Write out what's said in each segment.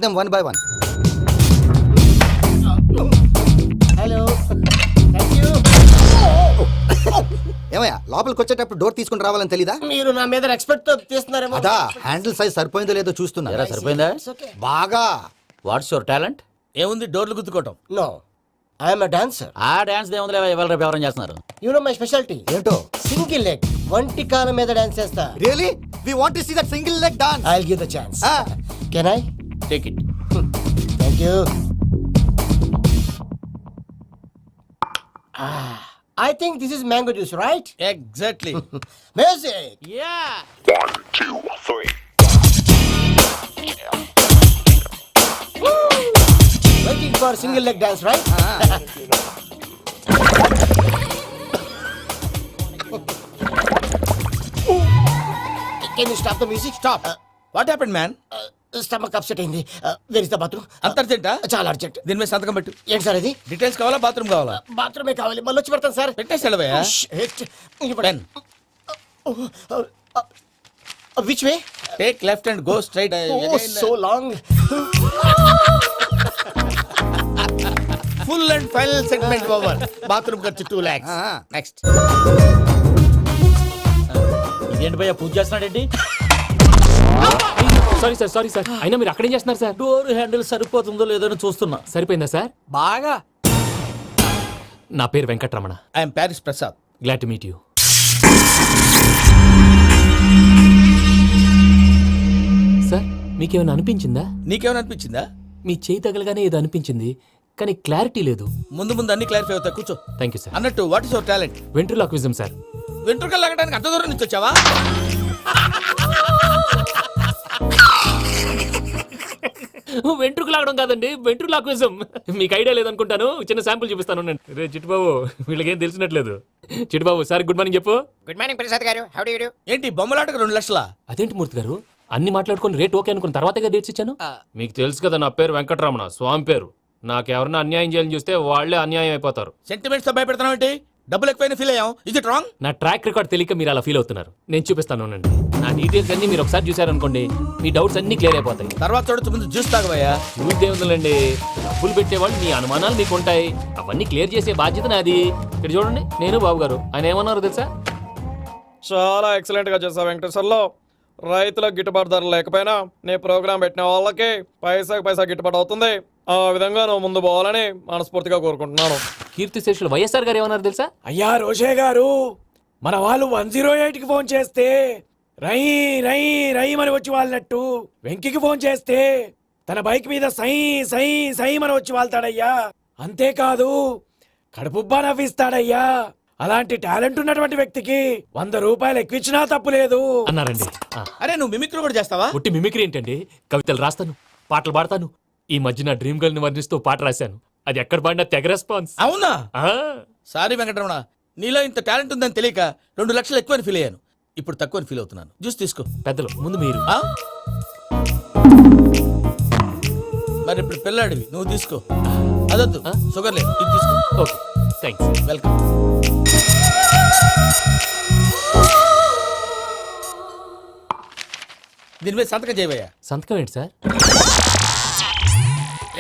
them one by one. Hello thank you. ఏమయ్యా లోపలికి వచ్చేటప్పుడు డోర్ తీసుకుని రావాలని తెలీదా? మీరు నా మీద ఎక్స్పెక్ట్ తో తీస్తున్నారేమో. అదా హ్యాండిల్ సైజ్ సరిపోయిందో లేదో చూస్తున్నా. సరిపోయిందా? బాగా. What's your talent? ఏముంది డోర్లు గుద్దుకోవటం. No I'm a dancer. ఆ డాన్స్ దేవుందిలే, ఎవరు రేపు ఎవరైనా చేస్తున్నారు. యు నో మై స్పెషాలిటీ ఏంటో? సింగిల్ లెగ్, వంటి కాలం మీద డాన్స్ చేస్తా. Really we want to see that single leg dance. I will give the chance. Can I? Take it. Thank you. I think this is mango juice, right? Exactly. Music. Yeah. 1, 2, 3. Waiting for single leg dance, right? Can you stop the music? Stop. What happened man? Stomach upset అయింది. Where is the bathroom? అంత అర్జెంటా? చాలా urgent. దీని మీద సంతకం పెట్టు. ఏంటి sir ఇది? డీటెయిల్స్ కావాలా బాత్రూమ్ కావాలా? బాత్రూమే కావాలి. మళ్ళీ వచ్చి పెడతాను సార్. పెట్టేసి వెళ్ళవయ్యా. Pen. Which way? Take left and go straight. Oh, so long. Full and final segment over. Bathroom ఖర్చు 2 lakhs. నెక్స్ట్. ఇదేంటి భయ్యా పూజ చేస్తున్నాడేంటి? సారీ సార్ అయినా మీరు అక్కడేం చేస్తున్నారు సార్? డోర్ హ్యాండిల్ సరిపోతుందో లేదో అని చూస్తున్నా. సరిపోయిందా సార్? బాగా. నా పేరు Venkataramana. I'm Paris Prasad. Glad to meet you. Sir మీకేమైనా అనిపించిందా? నీకేమైనా అనిపించిందా? మీ చేయి తగలగానే ఏదో అనిపించింది కానీ క్లారిటీ లేదు. ముందు ముందు అన్ని క్లారిఫై అవుతాయి. కూర్చో. Thank you sir. అన్నట్టు what is your talent? Ventriloquism sir. వెంట్రుకలు లాగడానికి అంత దూరం నుంచి వచ్చావా? వెంట్రుకు లాగడం కాదండి, వెంట్రులాక్విజం. మీకు ఐడియా లేదనుకుంటాను. చిన్న శాంపుల్ చూపిస్తాను. రే చిట్టుబాబు, వీళ్ళకేం తెలిసినట్లేదు. చిట్టుబాబు సార్ గుడ్ మార్నింగ్ చెప్పు. Good morning Prasad garu. How do you do? ఏంటి బొమ్మలాటకు 2 లక్షలా? అదేంటి మూర్తి గారు, అన్ని మాట్లాడుకుని రేట్ ఓకే అనుకున్న తర్వాతగా డేట్స్ ఇచ్చాను. మీకు తెలుసు కదా నా పేరు వెంకటరమణ, స్వామి పేరు. నాకెవరన్నా అన్యాయం చేయాలని చూస్తే వాళ్లే అన్యాయం అయిపోతారు. సెంటిమెంట్స్ తో భయపెడతావు ఏంటి? డబ్బులు ఎక్కువైనా ఫీల్ అయ్యాం. ఇది రాంగ్. నా ట్రాక్ రికార్డ్ తెలియక మీరు అలా ఫీల్ అవుతున్నారు. నేను చూపిస్తాను ఉండండి. నా డీటెయిల్స్ అన్ని మీరు ఒకసారి చూసారనుకోండి, మీ డౌట్స్ అన్ని క్లియర్ అయిపోతాయి. తర్వాత చూడొచ్చు, ముందు జ్యూస్ తాగవయ్యా. చూద్దేముందండి, డబ్బులు పెట్టేవాళ్ళు మీ అనుమానాలు మీకు ఉంటాయి. అవన్నీ క్లియర్ చేసే బాధ్యత నాది. ఇక్కడ చూడండి, నేను బాబు గారు. ఆయన ఏమన్నారు తెలుసా? చాలా ఎక్సలెంట్ గా చేసావు వెంకటేశ్వర్లో. రైతులకు గిట్టుబాటు ధర లేకపోయినా నీ ప్రోగ్రాం పెట్టిన వాళ్ళకి పైసాకి పైసా గిట్టుబాటు అవుతుంది. ఆ విధంగా నువ్వు ముందు పోవాలని మనస్ఫూర్తిగా కోరుకుంటున్నాను. కీర్తి శేషులు వైఎస్ఆర్ గారు ఏమన్నారు తెలుసా? అయ్యా రోషే గారు, మన వాళ్ళు 108కి ఫోన్ చేస్తే రై రై రై అని వచ్చి వాళ్ళనట్టు, వెంకికి ఫోన్ చేస్తే తన బైక్ మీద సై సై సై అని వచ్చి వాళ్తాడయ్యా. అంతేకాదు కడుపుబ్బా నవ్విస్తాడయ్యా. అలాంటి టాలెంట్ ఉన్నటువంటి వ్యక్తికి 100 రూపాయలు ఎక్కువచ్చినా తప్పు లేదు అన్నారండి. అరే నువ్వు మిమిక్రీ కూడా చేస్తావా? ఒట్టి మిమిక్రీ ఏంటండి, కవితలు రాస్తాను, పాటలు పాడతాను. ఈ మధ్య నా డ్రీమ్ గర్ల్ ని వర్ణిస్తూ పాట రాశాను. అది ఎక్కడ పాడినా తెగ రెస్పాన్స్. అవునా? సారీ వెంకటరమణ, నీలో ఇంత టాలెంట్ ఉందని తెలియక 2 లక్షలు ఎక్కువని ఫీల్ అయ్యాను. ఇప్పుడు తక్కువని ఫీల్ అవుతున్నాను. జ్యూస్ తీసుకో. పెద్దలు ముందు మీరు. మరి ఇప్పుడు పిల్లాడివి, నువ్వు తీసుకో. అదొద్దు, షుగర్ లేదు, ఇది తీసుకో. Okay thanks. వెల్కమ్. దీని మీద సంతకం చేయవయ్యా. సంతకం ఏంటి సార్?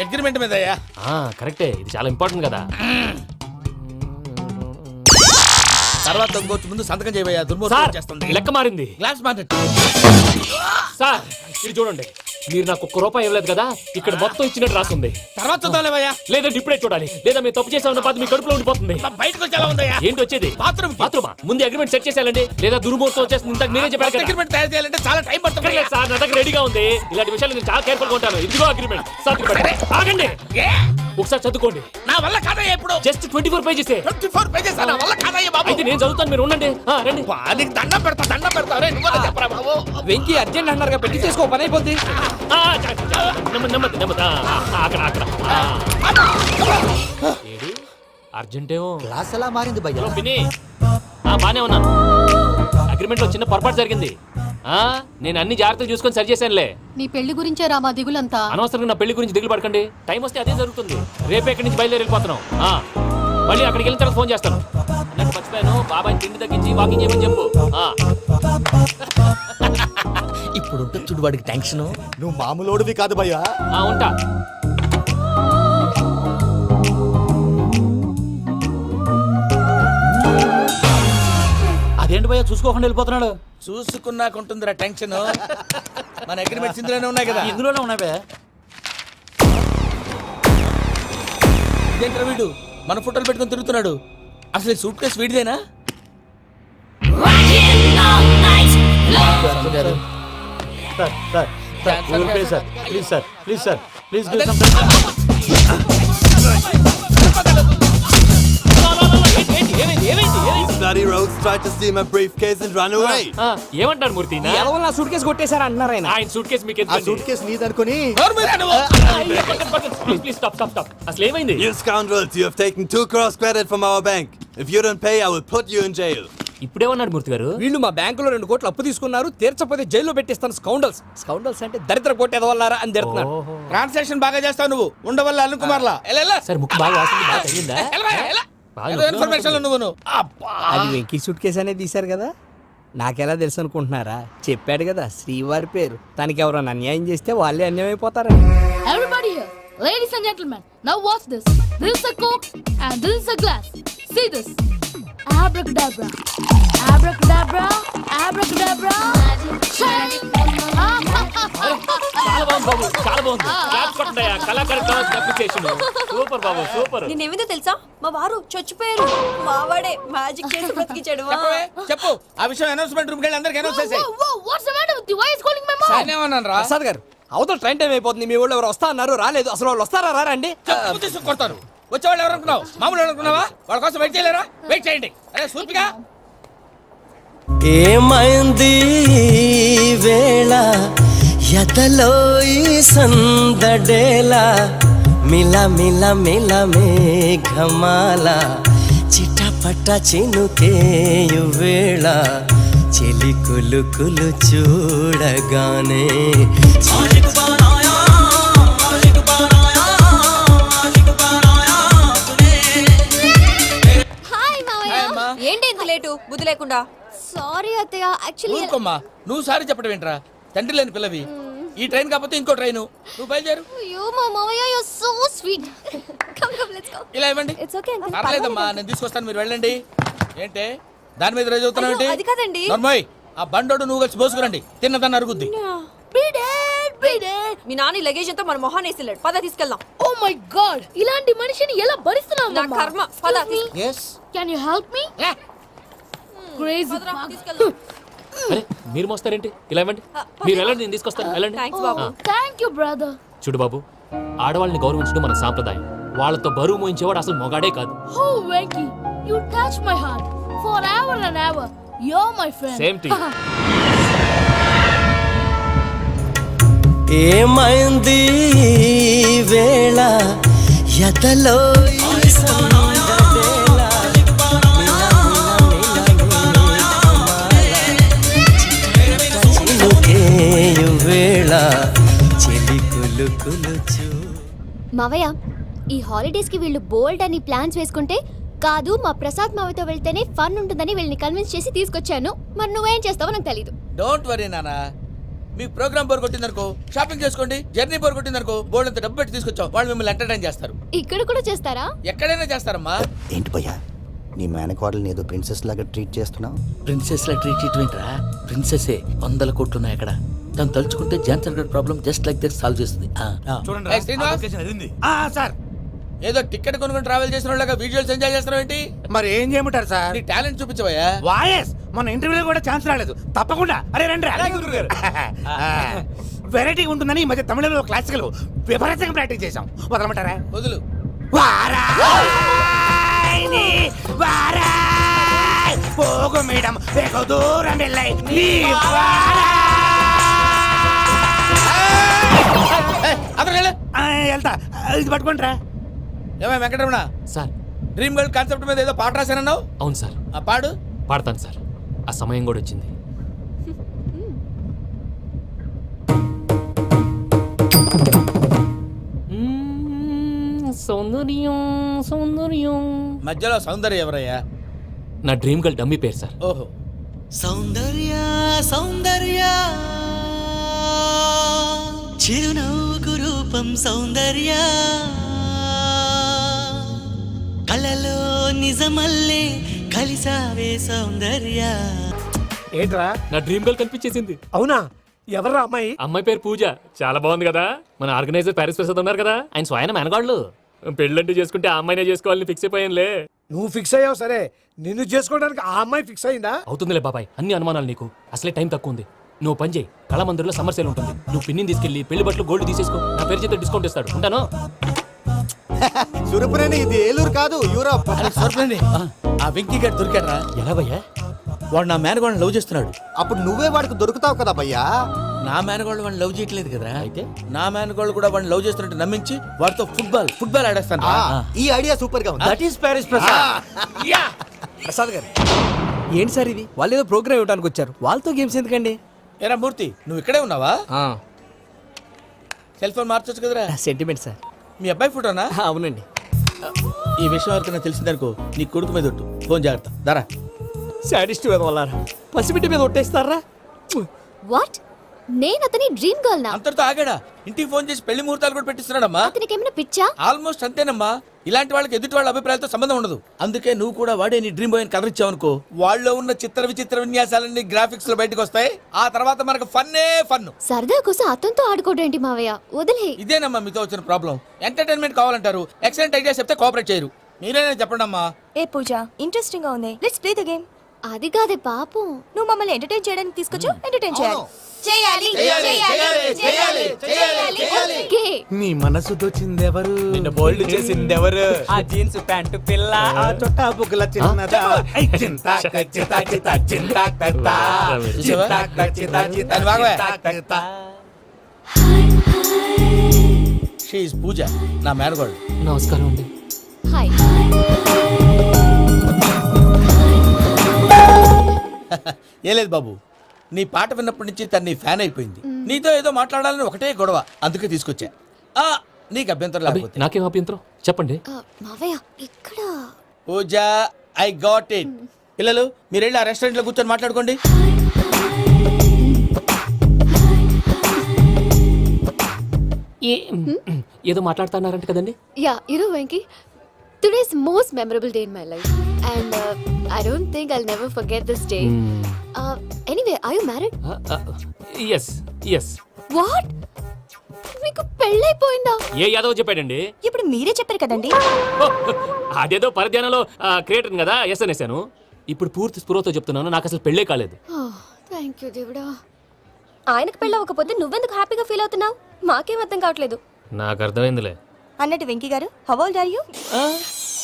అగ్రిమెంట్ మీద అయ్యా. కరెక్టే, ఇది చాలా ఇంపార్టెంట్ కదా. తర్వాత ఇంకొచ్చి ముందు సంతకం చేయవయ్యా. దుర్మోహం చేస్తుంది. లెక్క మారింది. Glass market. సార్ ఇది చూడండి, మీరు నాకు 1 రూపాయి ఇవ్వలేదు కదా, ఇక్కడ మొత్తం ఇచ్చినట్టు రాస్తుంది. తర్వాత చూద్దాంలేవయ్యా. లేదంటే ఇప్పుడే చూడాలి, లేదా మేము తప్పు చేసామన్న బాధ మీ కడుపులో ఉండిపోతుంది. బయటకు వచ్చేలా ఉందయ్యా. ఏంటి వచ్చేది? బాత్రూమా? ముందు అగ్రిమెంట్ సెట్ చేసేయాలండి, లేదా దుర్మూర్తం వచ్చేస్తుంది. ఇంతకు మీరే చెప్పారు కదా. అగ్రిమెంట్ తయారు చేయాలంటే చాలా టైం పడుతుంది సార్. నా దగ్గర రెడీగా ఉంది. ఇలాంటి విషయాలు నేను చాలా కేర్ఫుల్ గా ఉంటాను. ఇదిగో అగ్రిమెంట్. ఆగండి, ఒకసారి చదువుకోండి. నా వల్ల కాదయ్యా. ఇప్పుడు జస్ట్ 24 పేజెస్. 24 పేజెస్ నా వల్ల కాదయ్యా బాబు. అయితే నేను చదువుతాను, మీరు ఉండండి. రండి. నీకు దండం పెడతా. రే నువ్వు చెప్పరా బాబు. వెంకీ అర్జెంట్ అన్నారుగా, పెట్టి చేసుకో, పని అయిపోద్ది. నెమ్మది. అక్కడ ఏడు అర్జెంటేమో. క్లాస్ ఎలా మారింది భయ్యా? పిన్ని బానే ఉన్నాను. అగ్రిమెంట్ లో చిన్న పొరపాటు జరిగింది. నేను అన్ని జాగ్రత్తలు చూసుకొని సరి చేశానులే. నీ పెళ్లి గురించే రామా దిగులంతా. అనవసరంగా నా పెళ్లి గురించి దిగులు పడకండి. టైం వస్తే అదే జరుగుతుంది. రేపే ఇక్కడి నుంచి బయలుదేరి వెళ్ళిపోతున్నాం. మళ్ళీ అక్కడికి వెళ్ళిన తర్వాత ఫోన్ చేస్తాను. అన్నట్టు మర్చిపోయాను, బాబాయ్ తిండి తగ్గించి వాకింగ్ చేయమని చెప్పు. ఇప్పుడు ఉంటుంది చూడు వాడికి టెన్షన్. నువ్వు మామూలోడివి కాదు భయ్యా. ఉంటా. అదేంటి భయ్యా చూసుకోకుండా వెళ్ళిపోతున్నాడు? చూసుకున్నాకుంటుందిరా టెన్షన్. మన అగ్రిమెంట్స్ ఇందులోనే ఉన్నాయి కదా. ఇందులోనే ఉన్నాయి భయ్యా. ఇదేంట్రా వీడు మన ఫోటోలు పెట్టుకొని తిరుగుతున్నాడు? అసలు సూట్ కేసు వీడిదేనా? Please sir, please sir, please Bloody rogues tried to steal my briefcase and run away. ఏమంటారు మూర్తి? నా సూట్ కేసు కొట్టేశారా అన్నారు ఆయన. ఆయన సూట్ కేసు మీకు ఆ సూట్ కేసు నీదనుకుని ప్లీజ్ స్టాప్ స్టాప్ స్టాప్. అసలు ఏమైంది? You scoundrels, you have taken 2 crores credit from our bank. If you don't pay, I will put you in jail. ఇప్పుడేమన్నాడు మూర్తి గారు? వీళ్ళు మా బ్యాంకులో 2 కోట్లు అప్పు తీసుకున్నారు, తీర్చకపోతే జైల్లో పెట్టిస్తాను. స్కౌండల్స్. స్కౌండల్స్ అంటే దరిద్ర కోట ఎదవల్లారా అని తిడుతున్నాడు. ట్రాన్సాక్షన్ బాగా చేస్తావు నువ్వు. ఉండవల్ల అల్లు కుమార్లా. ఎలా సార్ ముక్కు బాగా వాసింది, బాగా తగిలిందా? ఇన్ఫర్మేషన్ నువ్వు. అది వెంకీ సూట్ కేసు అనేది తీశారు కదా, నాకెలా తెలుసు అనుకుంటున్నారా? చెప్పాడు కదా శ్రీవారి పేరు. తనకి ఎవరైనా అన్యాయం చేస్తే వాళ్ళే అన్యాయం అయిపోతారని. Everybody here, ladies and gentlemen, now watch this. This is a coke and this is a glass. See this. Abracadabra. Abracadabra. Abracadabra. Shine. చాలా బాగుంది బాబు, చాలా బాగుంది. క్లాప్స్ కొట్టండి. కళాకారు అప్రిసియేషన్. సూపర్ బాబు, సూపర్. నేనేమిందో తెలుసా, మా వారు చచ్చిపోయారు. మావాడే మ్యాజిక్ చేసి బ్రతికించాడు. చెప్పు ఆ విషయం. అనౌన్స్మెంట్ రూమ్ కెళ్ళి అందరికి అనౌన్స్ చేసేయ్. What's the matter with you? Why is calling my mom? సాయనేమన్నాను రా. ప్రసాద్ గారు, అవతల ట్రైన్ టైం అయిపోతుంది. మీ వాళ్ళు ఎవరు వస్తా అన్నారు, రాలేదు. అసలు వాళ్ళు వస్తారా రారా అండి? చెప్పు తీసుకు కొడతారు. వచ్చేవాళ్ళు ఎవరు అనుకున్నావు? మామూలు అనుకున్నావా? వాళ్ళ కోసం వెయిట్ చేయలేరా? వెయిట్ చేయండి. అరే సూపిగా ఏమైంది వేళ ఎదలో ఈ సందడేలా మిల మిల మిల మేఘమాల చిటపట చినుకేయు వేళ చెలి కులు కులు చూడగానే హాయ్ మావయ్య. ఏంటి ఇంత లేటు? బుద్ధి లేకుండా. సారీ అత్తయ్య, యాక్చువల్లీ ఊరుకోమ్మా. నువ్వు సారి చెప్పడం ఏంట్రా? తండ్రి లేని పిల్లవి. ఈ ట్రైన్ కాకపోతే ఇంకో ట్రైన్. నువ్వు బయలుదేరు. అయ్యో మా మావయ్య, you are so sweet. Come come let's go. ఇలా ఇవ్వండి. ఇట్స్ ఓకే అండి. పర్లేదమ్మా, నేను తీసుకొస్తాను, మీరు వెళ్ళండి. ఏంటే దాని మీద రోజు అవుతున్నావు ఏంటి? అయ్యో, అది కాదండి. నర్మయ్, ఆ బండోడు నువ్వు కలిసి పోసుకురండి. తిన్నదాన్ని అరుగుద్ది. మీ నాని లగేజ్ అంతా మన మొహాన్ని వేసిల్లాడు. పద తీసుకెళ్దాం. Oh my god! ఇలాంటి మనిషిని ఎలా భరిస్తున్నావు? నా కర్మ. పద Can you help me? Crazy. తీసుకెళ్దాం. అరే మీరు మోస్తారేంటి? ఇలా ఇవ్వండి. మీరు వెళ్ళండి, నేను తీసుకొస్తాను. వెళ్ళండి. Thanks Babu. Thank you, brother. చూడు బాబు, ఆడవాళ్ళని గౌరవించడం మన సాంప్రదాయం. వాళ్ళతో బరువు మోయించేవాడు అసలు మొగాడే కాదు. Oh, Venky, you touch my heart forever and ever. You're my friend. Same to you. ఏమైంది వేళ ఎదలో ఈ సందడేలా చినుకేయు వేళ చెలి కులు కులు చూ. మావయ్య, ఈ హాలిడేస్ కి వీళ్ళు బోల్డ్ అని ప్లాన్స్ వేసుకుంటే కాదు, మా ప్రసాద్ మావయ్యతో వెళ్తేనే ఫన్ ఉంటుందని వీళ్ళని కన్విన్స్ చేసి తీసుకొచ్చాను. మరి నువ్వేం చేస్తావో నాకు తెలీదు. డోంట్ వరీ నానా. మీ ప్రోగ్రామ్ బోర్ కొట్టిందనుకో షాపింగ్ చేసుకోండి. జర్నీ బోర్ కొట్టిందనుకో బోర్డు అంత డబ్బు పెట్టి తీసుకొచ్చాం. వాళ్ళు మిమ్మల్ని ఎంటర్టైన్ చేస్తారు. ఇక్కడ కూడా చేస్తారా? ఎక్కడైనా చేస్తారమ్మా. ఏంటి భయ్యా, నీ మేనకోడల్ని ఏదో ప్రిన్సెస్ లాగా ట్రీట్ చేస్తున్నావు? ప్రిన్సెస్ లా ట్రీట్ చేయటమేంట్రా? ప్రిన్సెసే 100 కోట్లు ఉన్నాయి అక్కడ. తను తలుచుకుంటే జాన్సన్ గడ్ problem just like that solve చేస్తుంది. ఏయ్, శ్రీనివాస్. సార్, ఏదో టికెట్ కొనుక్కొని ట్రావెల్ చేసిన వాళ్ళగా వీడియోస్ ఎంజాయ్ చేస్తున్నావు ఏంటి? మరి ఏం చేయమంటారు సార్? నీ టాలెంట్ చూపించవయ్యా. వాయస్ మన ఇంటర్వ్యూలో కూడా ఛాన్స్ రాలేదు. తప్పకుండా. అరే రండి. వెరైటీ ఉంటుందని ఈ మధ్య తమిళంలో క్లాసికల్ విపరీతంగా ప్రాక్టీస్ చేశాం. వదలమంటారా? వదులు. వారాయని వారాయ్ పోగు మేడం వెగు దూరం వెళ్ళై నీ వెళ్తా. ఇది పట్టుకుంటారా? ఏమై Venkataramana, sir. Dream girl concept మీద ఏదో పాట రాశానన్నావు. అవును సార్. ఆ పాడు. పాడతాను సార్. ఆ సమయం కూడా వచ్చింది. సౌందర్యం సౌందర్యం. మధ్యలో సౌందర్య ఎవరయ్యా? నా డ్రీమ్ గర్ల్ డమ్మీ పేరు సార్. ఓహో. సౌందర్య సౌందర్య చిరునవ్వుకు రూపం సౌందర్య కలలో నిజమల్లే కలిసావే సౌందర్య. ఏంట్రా? నా డ్రీమ్ గర్ల్ కనిపించేసింది. అవునా? ఎవరా అమ్మాయి? అమ్మాయి పేరు పూజ. చాలా బాగుంది కదా. మన ఆర్గనైజర్ ప్యారిస్ ప్రసాద్ ఉన్నారు కదా, ఆయన స్వయం మెనగాళ్ళు. పెళ్ళంటూ చేసుకుంటే ఆ అమ్మాయినే చేసుకోవాలని ఫిక్స్ అయిపోయానులే. నువ్వు ఫిక్స్ అయ్యావు సరే, నిన్ను చేసుకోవడానికి ఆ అమ్మాయి ఫిక్స్ అయిందా? అవుతుందిలే బాబాయ్, అన్ని అనుమానాలు నీకు. అసలే టైం తక్కువ ఉంది. నువ్వు పని చేయి, కళామందిర్లో సమ్మర్ సేల్ ఉంటుంది. నువ్వు పిన్నిని తీసుకెళ్లి పెళ్లి బట్టలు గోల్డ్ తీసేసుకో. నా పేరు చేత డిస్కౌంట్ ఇస్తాడు. ఉంటాను. సురపురేని ఇది ఏలూరు కాదు, యూరోప్. సరిపోయింది. ఆ వెంకీ గారు దొరికాడరా? ఎలా భయ్యా? వాడు నా మేనగోళ్ళని లవ్ చేస్తున్నాడు. అప్పుడు నువ్వే వాడికి దొరుకుతావు కదా భయ్యా. నా మేనగోళ్ళు వాడిని లవ్ చేయట్లేదు కదరా. అయితే నా మేనగోళ్ళు కూడా వాడిని లవ్ చేస్తున్నట్టు నమ్మించి వాడితో ఫుట్బాల్ ఆడేస్తాను. ఈ ఐడియా సూపర్ గా ఉంది. That is Paris Prasad. Prasad గారు ఏంటి సార్ ఇది? వాళ్ళు ఏదో ప్రోగ్రామ్ ఇవ్వడానికి వచ్చారు, వాళ్ళతో గేమ్స్ ఎందుకండి? ఏరా మూర్తి, నువ్వు ఇక్కడే ఉన్నావా? సెల్ ఫోన్ మార్చొచ్చు కదరా. Sentiment sir. మీ అబ్బాయి ఫోటోనా? అవునండి. ఈ విషయం ఎవరికైనా తెలిసిందనుకో నీ కొడుకు మీద ఒట్టు. ఫోన్ జాగ్రత్త. దారా. సాడిస్ట్ వెళ్ళారా? పసిబిడ్డ మీద ఒట్టేస్తారా? వాట్? నేను అతని డ్రీమ్ గర్ల్ నా? అంతటితో ఆగాడా? ఇంటికి ఫోన్ చేసి పెళ్లి ముహూర్తాలు కూడా పెట్టిస్తున్నాడమ్మా. అతనికి ఏమైనా పిచ్చా? ఆల్మోస్ట్ అంతేనమ్మా. ఇలాంటి వాళ్ళకి ఎదుటి వాళ్ళ అభిప్రాయాలతో సంబంధం ఉండదు. అందుకే నువ్వు కూడా వాడే నీ డ్రీమ్ బాయ్ కలర్ ఇచ్చావనుకో, వాళ్ళలో ఉన్న చిత్ర విచిత్ర విన్యాసాలన్నీ గ్రాఫిక్స్ లో బయటకు వస్తాయి. ఆ తర్వాత మనకు ఫన్నే ఫన్. సరదా కోసం అతనితో ఆడుకోవడం మావయ్య, వదిలే. ఇదేనమ్మా మీతో వచ్చిన ప్రాబ్లం. ఎంటర్టైన్మెంట్ కావాలంటారు, ఎక్సలెంట్ ఐడియా చెప్తే కోఆపరేట్ చేయరు. మీరేనా చెప్పండి అమ్మా. ఏ పూజ, ఇంట్రెస్టింగ్ గా ఉంది. Let's play the game. అది కాదే పాపం. నువ్వు మమ్మల్ని ఎంటర్టైన్ చేయడానికి తీసుకొచ్చావు, ఎంటర్టైన్ చేయాలి. ఓకే. నీ మనసు దోచిందెవరు? నిన్న బోల్డ్ చేసిందెవరు? ఆ జీన్స్ ప్యాంటు పిల్ల, ఆ చొట్టా బుగ్గల చిన్నదా. షీ ఈజ్ పూజ, నా మేనగోడు. నమస్కారం అండి. హాయ్. ఏ లేదు బాబు, నీ పాట విన్నప్పటి నుంచి తను నీ ఫ్యాన్ అయిపోయింది. నీతో ఏదో మాట్లాడాలని ఒకటే గొడవ, అందుకే తీసుకొచ్చా. నీకు అభ్యంతరం అబ్బే, లేకపోతే. నాకేం అభ్యంతరం చెప్పండి. మావయ్య ఇక్కడ. పూజ, ఐ గాట్ ఇట్. పిల్లలు మీరు వెళ్ళి ఆ రెస్టారెంట్ లో కూర్చొని మాట్లాడుకోండి. ఏదో మాట్లాడుతున్నారంట కదండి. Yeah, Venky, today's most memorable day in my life and I don't think I'll never forget this day. Anyway, are you married? Yes yes. What? మీకు పెళ్ళైపోయిందా? ఏ యాదవ్ చెప్పాడండి? ఇప్పుడు మీరే చెప్పారు కదండి. అదేదో పరధ్యానంలో క్రియేటర్ కదా ఎస్ అనేసాను. ఇప్పుడు పూర్తి స్పృహతో చెప్తున్నాను, నాకు అసలు పెళ్ళే కాలేదు. థ్యాంక్ యూ దేవుడా. ఆయనకు పెళ్ళవకపోతే నువ్వెందుకు హ్యాపీగా ఫీల్ అవుతున్నావు? మాకేం అర్థం కావట్లేదు. నాకు అర్థమైందిలే. అన్నట్టు వెంకీ గారు, హౌ ఓల్డ్ ఆర్ యు?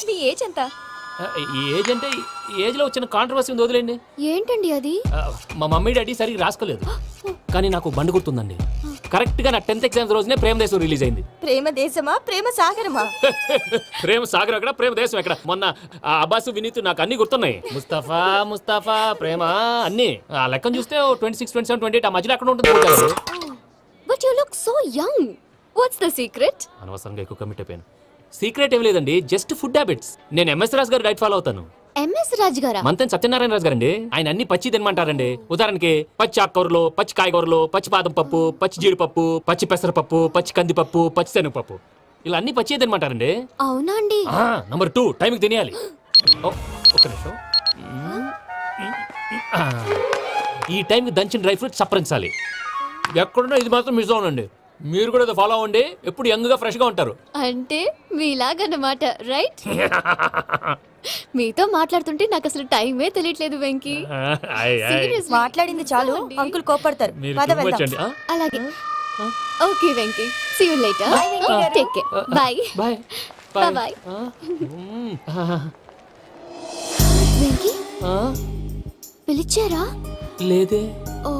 మీ ఏజ్ ఎంత? ఏజ్ అంటే ఏజ్ లో వచ్చిన కాంట్రవర్సీ ఉంది, వదిలేండి. ఏంటండి అది? మా మమ్మీ డాడీ సరిగ్గా రాసుకోలేదు, కానీ నాకు బండి గుర్తుందండి. కరెక్ట్ గా నా 10th ఎగ్జామ్స్ రోజునే ప్రేమ దేశం రిలీజ్ అయింది. ప్రేమ దేశమా, ప్రేమ సాగరమా? ప్రేమ సాగర్ ఎక్కడ, ప్రేమ దేశం ఎక్కడ? మొన్న అబ్బాసు వినీత్ నాకు అన్ని గుర్తున్నాయి. ముస్తఫా ప్రేమ అన్ని ఆ లెక్కను చూస్తే 26, 27, 28 ఆ మధ్యలో ఎక్కడ ఉంటుంది. But you look so young. What's the secret? అనవసరంగా ఎక్కువ కమిట్ అయిపోయాను. సీక్రెట్ ఏం లేదండి, జస్ట్ ఫుడ్ హ్యాబిట్స్. నేను ఎంఎస్ రాజు గారు డైట్ ఫాలో అవుతాను. ఎంఎస్ రాజ్ గారా? మంతెన్ సత్యనారాయణ రాజు గారండి. ఆయన అన్ని పచ్చి తినమంటారండి. ఉదాహరణకి పచ్చి ఆకుకూరలు, పచ్చి కాయగూరలు, పచ్చి బాదం పప్పు, పచ్చి జీడిపప్పు, పచ్చి పెసరపప్పు, పచ్చి కందిపప్పు, పచ్చి శనగపప్పు, ఇలా అన్ని పచ్చి తినమంటారండి. అవునా అండి? నంబర్ 2, టైంకి తినేయాలి. ఒక్క నిమిషం. ఈ టైంకి దంచిన డ్రై ఫ్రూట్స్ సప్పరించాలి. ఎక్కడున్నా ఇది మాత్రం మిస్ అవునండి. మీరు కూడా ఫాలో అవ్వండి, ఎప్పుడు యంగ్ గా ఫ్రెష్ గా ఉంటారు. అంటే మీలాగన్నమాట, రైట్? మీతో మాట్లాడుతుంటే నాకు అసలు టైమే తెలియట్లేదు వెంకీ. Seriously. మాట్లాడింది చాలు, అంకుల్ కోపడతారు. మీరు పద too much వెళ్దాం. అండి. అలాగే. Okay Venky, see you later. Take care. Bye. Bye bye. Venky, పిలిచారా? లేదే. ఓ,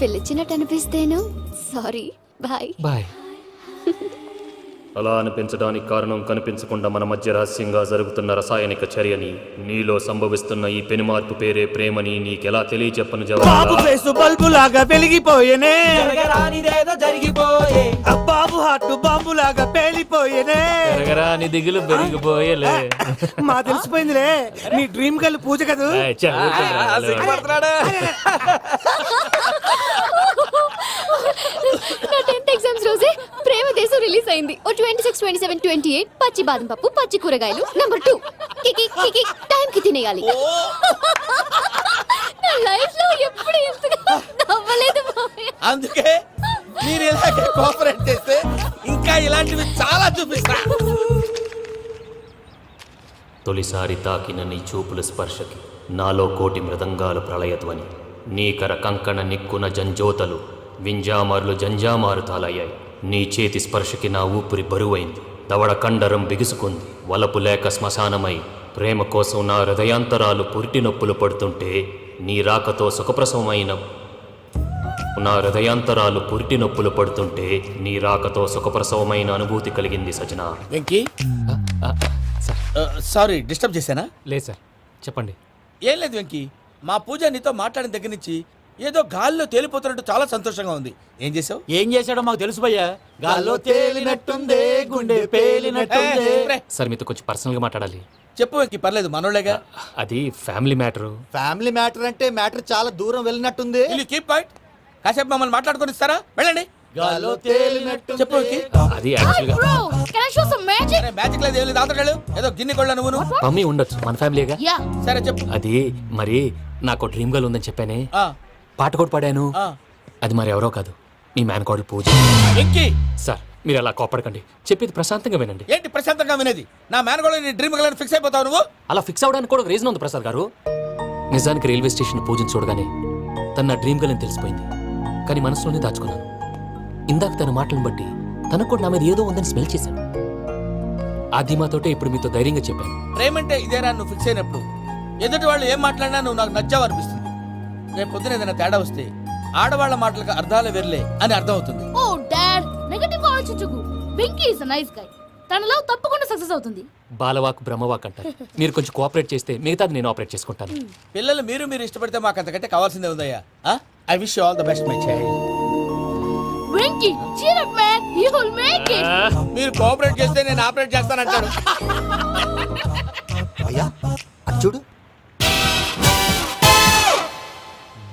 పిలిచినట్టు అనిపిస్తేను సారీ. బాయ్. బాయ్. అలా అనిపించడానికి కారణం కనిపించకుండా మన మధ్య రహస్యంగా జరుగుతున్న రసాయనిక చర్యని, నీలో సంభవిస్తున్న ఈ పెనుమార్పు పేరే ప్రేమని నీకెలా తెలియచెప్పను బాబు ఫేసు బల్బు లాగా వెలిగిపోయేనే, జరిగిపోయే బాబు హార్ట్ బాంబు లాగా పేలిపోయేనే. జరగరాని దిగులు పెరిగిపోయలే. మా తెలిసిపోయిందిలే, నీ డ్రీమ్ గర్ల్ పూజ కదూ. నా 10th ఎగ్జామ్స్ రోజే ప్రేమ దేశం రిలీజ్ అయింది. ఓ 26, 27, 28 పచ్చి బాదం పప్పు, పచ్చి కూరగాయలు. నెంబర్ 2 కికి కికి టైం కి తినేయాలి. నా లైఫ్ లో ఎప్పుడు ఇంతగా నవ్వలేదు మామయ్య. అందుకే మీరు ఇలాగే కోఆపరేట్ చేస్తే ఇంకా ఇలాంటివి చాలా చూపిస్తా. తొలిసారి తాకిన నీ చూపుల స్పర్శకి నాలో కోటి మృదంగాలు ప్రళయధ్వని, నీకర కంకణ నిక్కున జంజోతలు వింజామారులు జంజామారు తాలయ్యాయి. నీ చేతి స్పర్శకి నా ఊపిరి బరువైంది, దవడ కండరం బిగుసుకుంది. వలపు లేక శ్మశానమై ప్రేమ కోసం నా హృదయాంతరాలు పురిటి నొప్పులు పడుతుంటే నీ రాకతో సుఖప్రసవమైన నా హృదయాంతరాలు పురిటి నొప్పులు పడుతుంటే నీ రాకతో సుఖప్రసవమైన అనుభూతి కలిగింది సజనా. వెంకీ సారీ డిస్టర్బ్ చేశానా? లేదు సార్, చెప్పండి. ఏం లేదు వెంకీ, మా పూజ నీతో మాట్లాడిన దగ్గర నుంచి ఏదో గాల్లో తేలిపోతున్నట్టు చాలా సంతోషంగా ఉంది. ఏం చేసావు? ఏం చేశాడో మాకు తెలుసు భయ్యా. గాల్లో తేలినట్టుందే, గుండె పేలినట్టుందే. సార్ మీతో కొంచెం పర్సనల్గా మాట్లాడాలి. చెప్పు వెంకీ, పర్లేదు మనోళ్ళేగా. అది ఫ్యామిలీ మ్యాటరు. ఫ్యామిలీ మ్యాటర్ అంటే మ్యాటర్ చాలా దూరం వెళ్ళినట్టుంది. Keep point. కాసేపు మమ్మల్ని మాట్లాడుకొని ఇస్తారా? వెళ్ళండి. గాల్లో తేలినట్టు చెప్పు వెంకీ. అది యాక్చువల్గా Bro, can I show some magic? అరే మ్యాజిక్ లేదు, ఏం లేదు, ఆతడాలు ఏదో గిన్నె కొళ్ళ నువ్వు. మమ్మీ ఉండొచ్చు, మన ఫ్యామిలీగా. Yeah. సరే చెప్పు. అది మరి నాకు డ్రీమ్ గర్ల్ ఉందని చెప్పానే, ఆ, పాట కూడా పాడాను. ఆ. అది మరి ఎవరో కాదు, మీ మేనకోడలు పూజ. వెంకీ సార్ మీరు అలా కోపడకండి, చెప్పేది ప్రశాంతంగా వినండి. ఏంటి ప్రశాంతంగా వినేది? నా మేనగోళ్ళు నీ డ్రీమ్ గర్ల్ ఫిక్స్ అయిపోతావు నువ్వు. అలా ఫిక్స్ అవడానికి కూడా ఒక రీజన్ ఉంది ప్రసాద్ గారు. నిజానికి రైల్వే స్టేషన్ పూజను చూడగానే తన నా డ్రీమ్ గర్ల్ అని తెలిసిపోయింది, కానీ మనసులోనే దాచుకున్నాను. ఇందాక తన మాటలను బట్టి తనకు కూడా నా మీద ఏదో ఉందని స్మెల్ చేశాను. ఆ ధీమాతోటే ఇప్పుడు మీతో ధైర్యంగా చెప్పాను. ప్రేమంటే ఇదేరా నువ్వు ఫిక్స్ అయినప్పుడు ఎదుటి వాళ్ళు ఏం మాట్లాడినా నువ్వు నాకు నచ్చావు అనిపిస్తుంది. రేపు పొద్దున ఏదైనా తేడా వస్తే ఆడవాళ్ల మాటలకు అర్థాలు వెర్లే అని అర్థం అవుతుంది. Oh, Dad, నెగటివ్ ఆలోచించకు. Venky is a nice guy. తన లవ్ తప్పకుండా సక్సెస్ అవుతుంది. బాలవాక్ బ్రహ్మవాక్ అంటారు. మీరు కొంచెం కోఆపరేట్ చేస్తే మిగతాది నేను ఆపరేట్ చేసుకుంటాను. పిల్లలు మీరు ఇష్టపడితే మాకు అంతకంటే కావాల్సిందే ఉందయ్యా. I wish you all the best my child. Venky, cheer up man, you will make it. మీరు కోఆపరేట్ చేస్తే నేను ఆపరేట్ చేస్తానంటాడు. అయ్యా అది చూడు.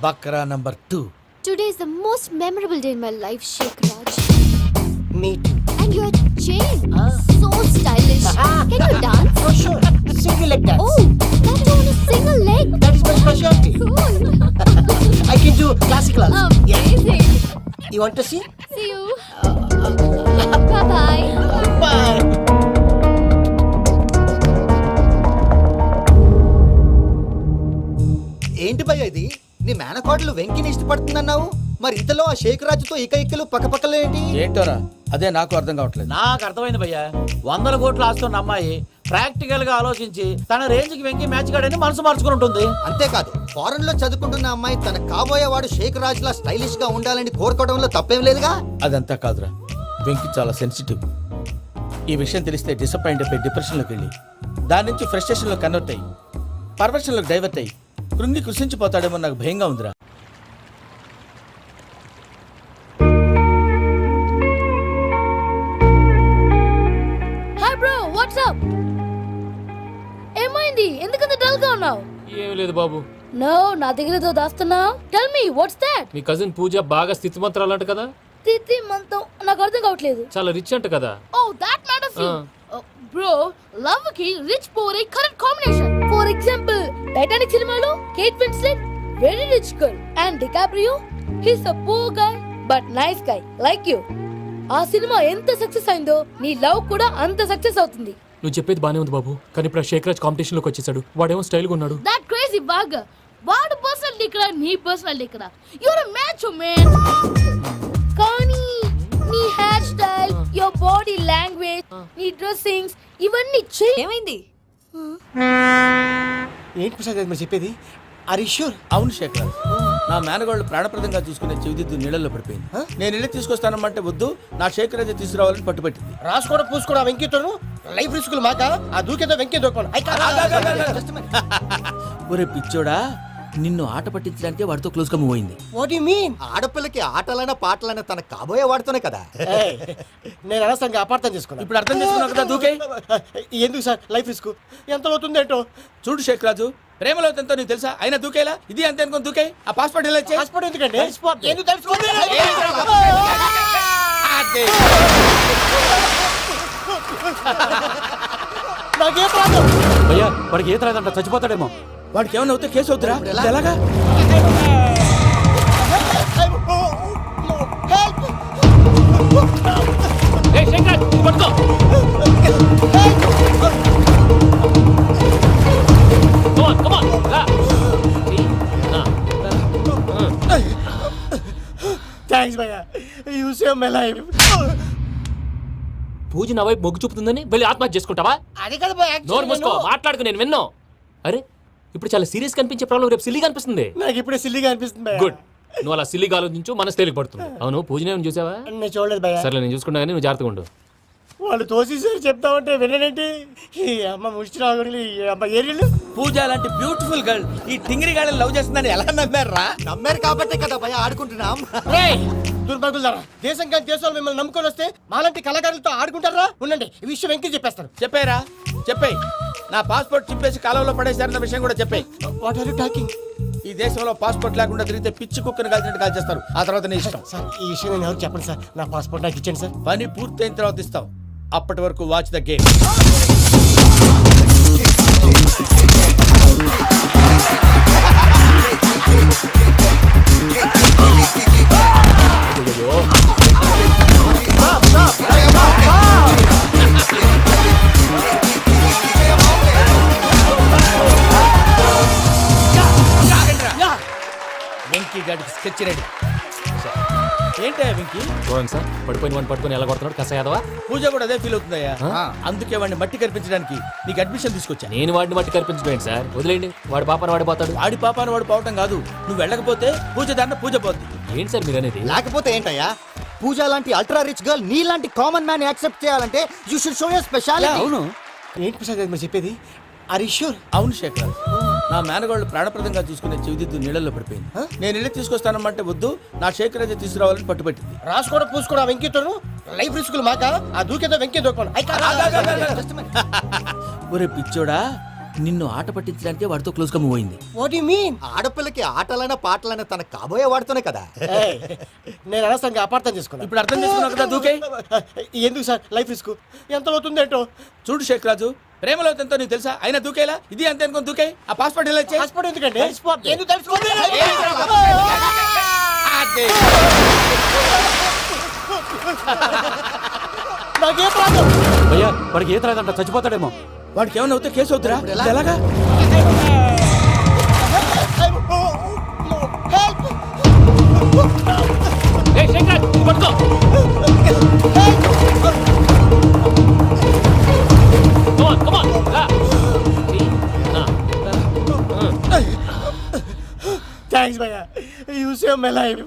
Bakra number 2. Today is the most memorable day in my life, Sheikh Raj. Me too. And your chain, so stylish. Can you dance? For sure. Single leg dance. Oh, that too on a single leg. That is my specialty. Cool. I can do classical also. Amazing. You want to see? See you. Bye-bye. Bye. ఏంటి భయ్య ఇది? నీ మేనకోడలు వెంకిని ఇష్టపడుతుందన్నావు, మరి ఇంతలో ఆ షేక్ రాజుతో ఇకలు పక్కపక్కలు ఏంటి? ఏంటోరా అదే నాకు అర్థం కావట్లేదు. నాకు అర్థమైంది భయ్యా. 100 కోట్లు ఆస్తున్న అమ్మాయి ప్రాక్టికల్ గా ఆలోచించి తన రేంజ్ కి వెంకి మ్యాచ్ కాడని మనసు మార్చుకుని ఉంటుంది. అంతేకాదు, ఫారెన్ లో చదువుకుంటున్న అమ్మాయి తన కాబోయేవాడు షేక్ రాజ్ లా స్టైలిష్ గా ఉండాలని కోరుకోవడంలో తప్పేం లేదుగా. అదంతా కాదురా, వెంకి చాలా సెన్సిటివ్. ఈ విషయం తెలిస్తే డిసప్పాయింట్ అయిపోయి డిప్రెషన్లోకి వెళ్ళి దాని నుంచి ఫ్రస్ట్రేషన్లో కన్వర్ట్ అయ్యి పర్వర్షన్లోకి డైవర్ట్ అయ్యి కృంగి కృషించిపోతాడేమో నాకు భయంగా ఉందిరా. Hi bro, what's up? ఏమైంది? ఎందుకంత డల్ గా ఉన్నావు? ఏం లేదు బాబు. No, నా దగ్గర ఏదో దాస్తున్నావు. Tell me, what's that? మీ కజిన్ పూజ బాగా స్థితిమంతరాలు అంట కదా. తిత్తి మంతం నాకు అర్థం కావట్లేదు. చాలా రిచ్ అంట కదా. Oh, that matters you. Bro, love కి rich poor correct combination. For example, Titanic సినిమాలో Kate Winslet very rich girl and DiCaprio he's a poor guy but nice guy like you. ఆ సినిమా ఎంత success అయిందో నీ love కూడా అంత success అవుతుంది. నువ్వు చెప్పేది బానే ఉంది బాబు, కానీ ఇప్పుడు షేక్ రాజ్ కాంపిటీషన్ లోకి వచ్చేసాడు. వాడేమో స్టైల్ గా ఉన్నాడు. That crazy bag. వాడు పర్సనల్ ఇక్కడ, నీ పర్సనల్ ఇక్కడ. Your a match man. కానీ నీ hair style, your body language, నీ డ్రెస్సింగ్స్ ఇవన్నీ ఏమైంది? ఏంటి ప్రసాద్ గారు మీరు చెప్పేది? Are you sure? అవును శేఖర్, నా మేనగోళ్ళు ప్రాణప్రదంగా చూసుకునే చెవిదిద్దు నీళ్ళల్లో పడిపోయింది. నేను వెళ్ళి తీసుకొస్తానమ్మంటే వద్దు, నా శేఖర్ అయితే తీసుకురావాలని పట్టుబట్టింది. రాసుకోవడం పూసుకోవడం వెంకీతోను లైఫ్ రిస్కులు మాక. ఆ దూకేదో వెంకీ దూకోను. ఒరే పిచ్చోడా, నిన్ను ఆట పట్టించడానికి వాడితో క్లోజ్ గా మూవ్ అయింది. What you mean? ఆడపిల్లకి ఆటలైనా పాటలైనా తన కాబోయే వాడుతూనే కదా. నేను అనవసరంగా అపార్థం చేసుకున్నా. ఇప్పుడు అర్థం చేసుకున్నావు కదా దూకే. ఎందుకు సార్ లైఫ్ రిస్క్ ఎంత అవుతుంది ఏంటో. చూడు షేక్ రాజు, ప్రేమలో ఎంతో నీకు తెలుసా? అయినా దూకేలా ఇది అంతే అనుకుని దూకే. ఆ పాస్పోర్ట్ ఎలా ఇచ్చే? పాస్పోర్ట్ ఎందుకండి? ఎందుకు తెలుసుకోండి. నాకేం ప్రాబ్లం? భయ్యా వాడికి ఈత రాదంట, చచ్చిపోతాడేమో. వాడికి ఏమైనా అవుతే కేసు అవుతురా? ఎలాగా? థ్యాంక్స్ భయ్యా, యూ సేవ్ మై లైఫ్. పూజ నా వైపు మొగ్గు చూపుతుందని వెళ్ళి ఆత్మహత్య చేసుకుంటావా? అది కదా భయ్యా, నోరు మూసుకో, మాట్లాడుకు, నేను విన్నో. అరే ఇప్పుడు చాలా సీరియస్ కనిపించే ప్రాబ్లం రేపు సిల్లీగా అనిపిస్తుంది. నాకు ఇప్పుడే సిల్లిగా అనిపిస్తుంది భయ్యా. గుడ్, నువ్వు అలా సిల్లీగా ఆలోచించు, మనసు తేలిక పడుతుంది. అవును పూజనే చూసావా? నేను చూడలేదు భయ్యా. సర్లే నేను చూసుకుంటా కానీ నువ్వు జాగ్రత్తగా ఉండు. వాళ్ళు తోసేసారు చెప్తామంటే విననేంటి? ఈ అమ్మ ముష్టి రాగుడి, ఈ అమ్మ ఏరియలు. పూజ లాంటి బ్యూటిఫుల్ గర్ల్ ఈ టింగిరి గాడిని లవ్ చేస్తుందని ఎలా నమ్మారా? నమ్మారు కాబట్టే కదా భయ ఆడుకుంటున్నాం. దుర్భగులారా, దేశం కానీ దేశాలు మిమ్మల్ని నమ్ముకొని వస్తే మాలాంటి కళాకారులతో ఆడుకుంటారా? ఉండండి, ఈ విషయం వెంకీ చెప్పేస్తారు. చెప్పారా? చెప్పేయ్. నా పాస్పోర్ట్ చింపేసి కాలంలో పడేశారన్న విషయం కూడా చెప్పేయ్. What are you talking? ఈ దేశంలో పాస్పోర్ట్ లేకుండా తిరిగితే పిచ్చి కుక్కను కాల్చినట్టు కాల్చేస్తారు. ఆ తర్వాత నీ ఇష్టం. సార్ ఈ విషయం నేను ఎవరు చెప్పండి సార్, నా పాస్పోర్ట్ నాకు ఇచ్చేయండి సార్. పని పూర్తయిన తర్వాత ఇస్తాం. అప్పటి వరకు వాచ్ ద గేమ్. వెంకీ గాడికి స్కెచ్ రెడీ. ఏంటా వెంకీ? చూడండి సార్, పడిపోయిన వాడిని పట్టుకొని ఎలా కొడుతున్నాడు కస యాదవా. పూజ కూడా అదే ఫీల్ అవుతుందయ్యా. అందుకే వాడిని మట్టి కనిపించడానికి నీకు అడ్మిషన్ తీసుకొచ్చా. నేను వాడిని మట్టి కనిపించలేదు సార్, వదిలేండి. వాడి పాపను వాడిపోతాడు. వాడి పాపాను వాడు పోవటం కాదు, నువ్వు వెళ్ళకపోతే పూజ దాంట్లో పూజ పోద్ది. ఏంటి సార్ మీరు అనేది? లేకపోతే ఏంటయ్యా, పూజ లాంటి అల్ట్రా రిచ్ గర్ల్ నీ లాంటి కామన్ మ్యాన్ యాక్సెప్ట్ చేయాలంటే you should show your speciality. అవును, ఏంటి ప్రసాద్ గారు మీరు చెప్పేది? Are you sure? అవును శేఖర్, నా మేనగాళ్ళు ప్రాణప్రదంగా చూసుకునే చెవిదిద్దు నీళ్ళల్లో పడిపోయింది. నేను ఇల్లు తీసుకొస్తానమ్మంటే వద్దు, నా శేఖర్ అయితే తీసుకురావాలని పట్టుబట్టింది. రాసుకోవడం పూసుకోవడం ఆ వెంకీతోను లైఫ్ రిస్కులు మాక. ఆ దూకేదో వెంకీ దూకోను. ఒరే పిచ్చోడా, నిన్ను ఆట పట్టించడానికి వాడితో క్లోజ్ గా మూవ్ అయింది. What you mean? ఆడపిల్లకి ఆటలైనా పాటలైనా తన కాబోయే వాడుతూనే కదా. నేను అనవసరంగా అపార్థం చేసుకున్నా. ఇప్పుడు అర్థం చేసుకున్నావు కదా దూకే. ఎందుకు సార్ లైఫ్ రిస్క్ ఎంత అవుతుంది ఏంటో. చూడు షేక్ రాజు, ప్రేమలో ఎంతో నీకు తెలుసా? అయినా దూకేలా ఇది అంతే అనుకుని దూకే. ఆ పాస్పోర్ట్ ఎలా ఇచ్చే? పాస్పోర్ట్ ఎందుకండి? ఎందుకు తెలుసుకోండి. నాకేం ప్రాబ్లం? భయ్యా వాడికి ఈత రాదంట, చచ్చిపోతాడేమో. వాడికి ఏమైనా అవుతే కేసు అవుతురా? ఎలాగా? థ్యాంక్స్ భయ్యా, యూ సేవ్ మై లైఫ్.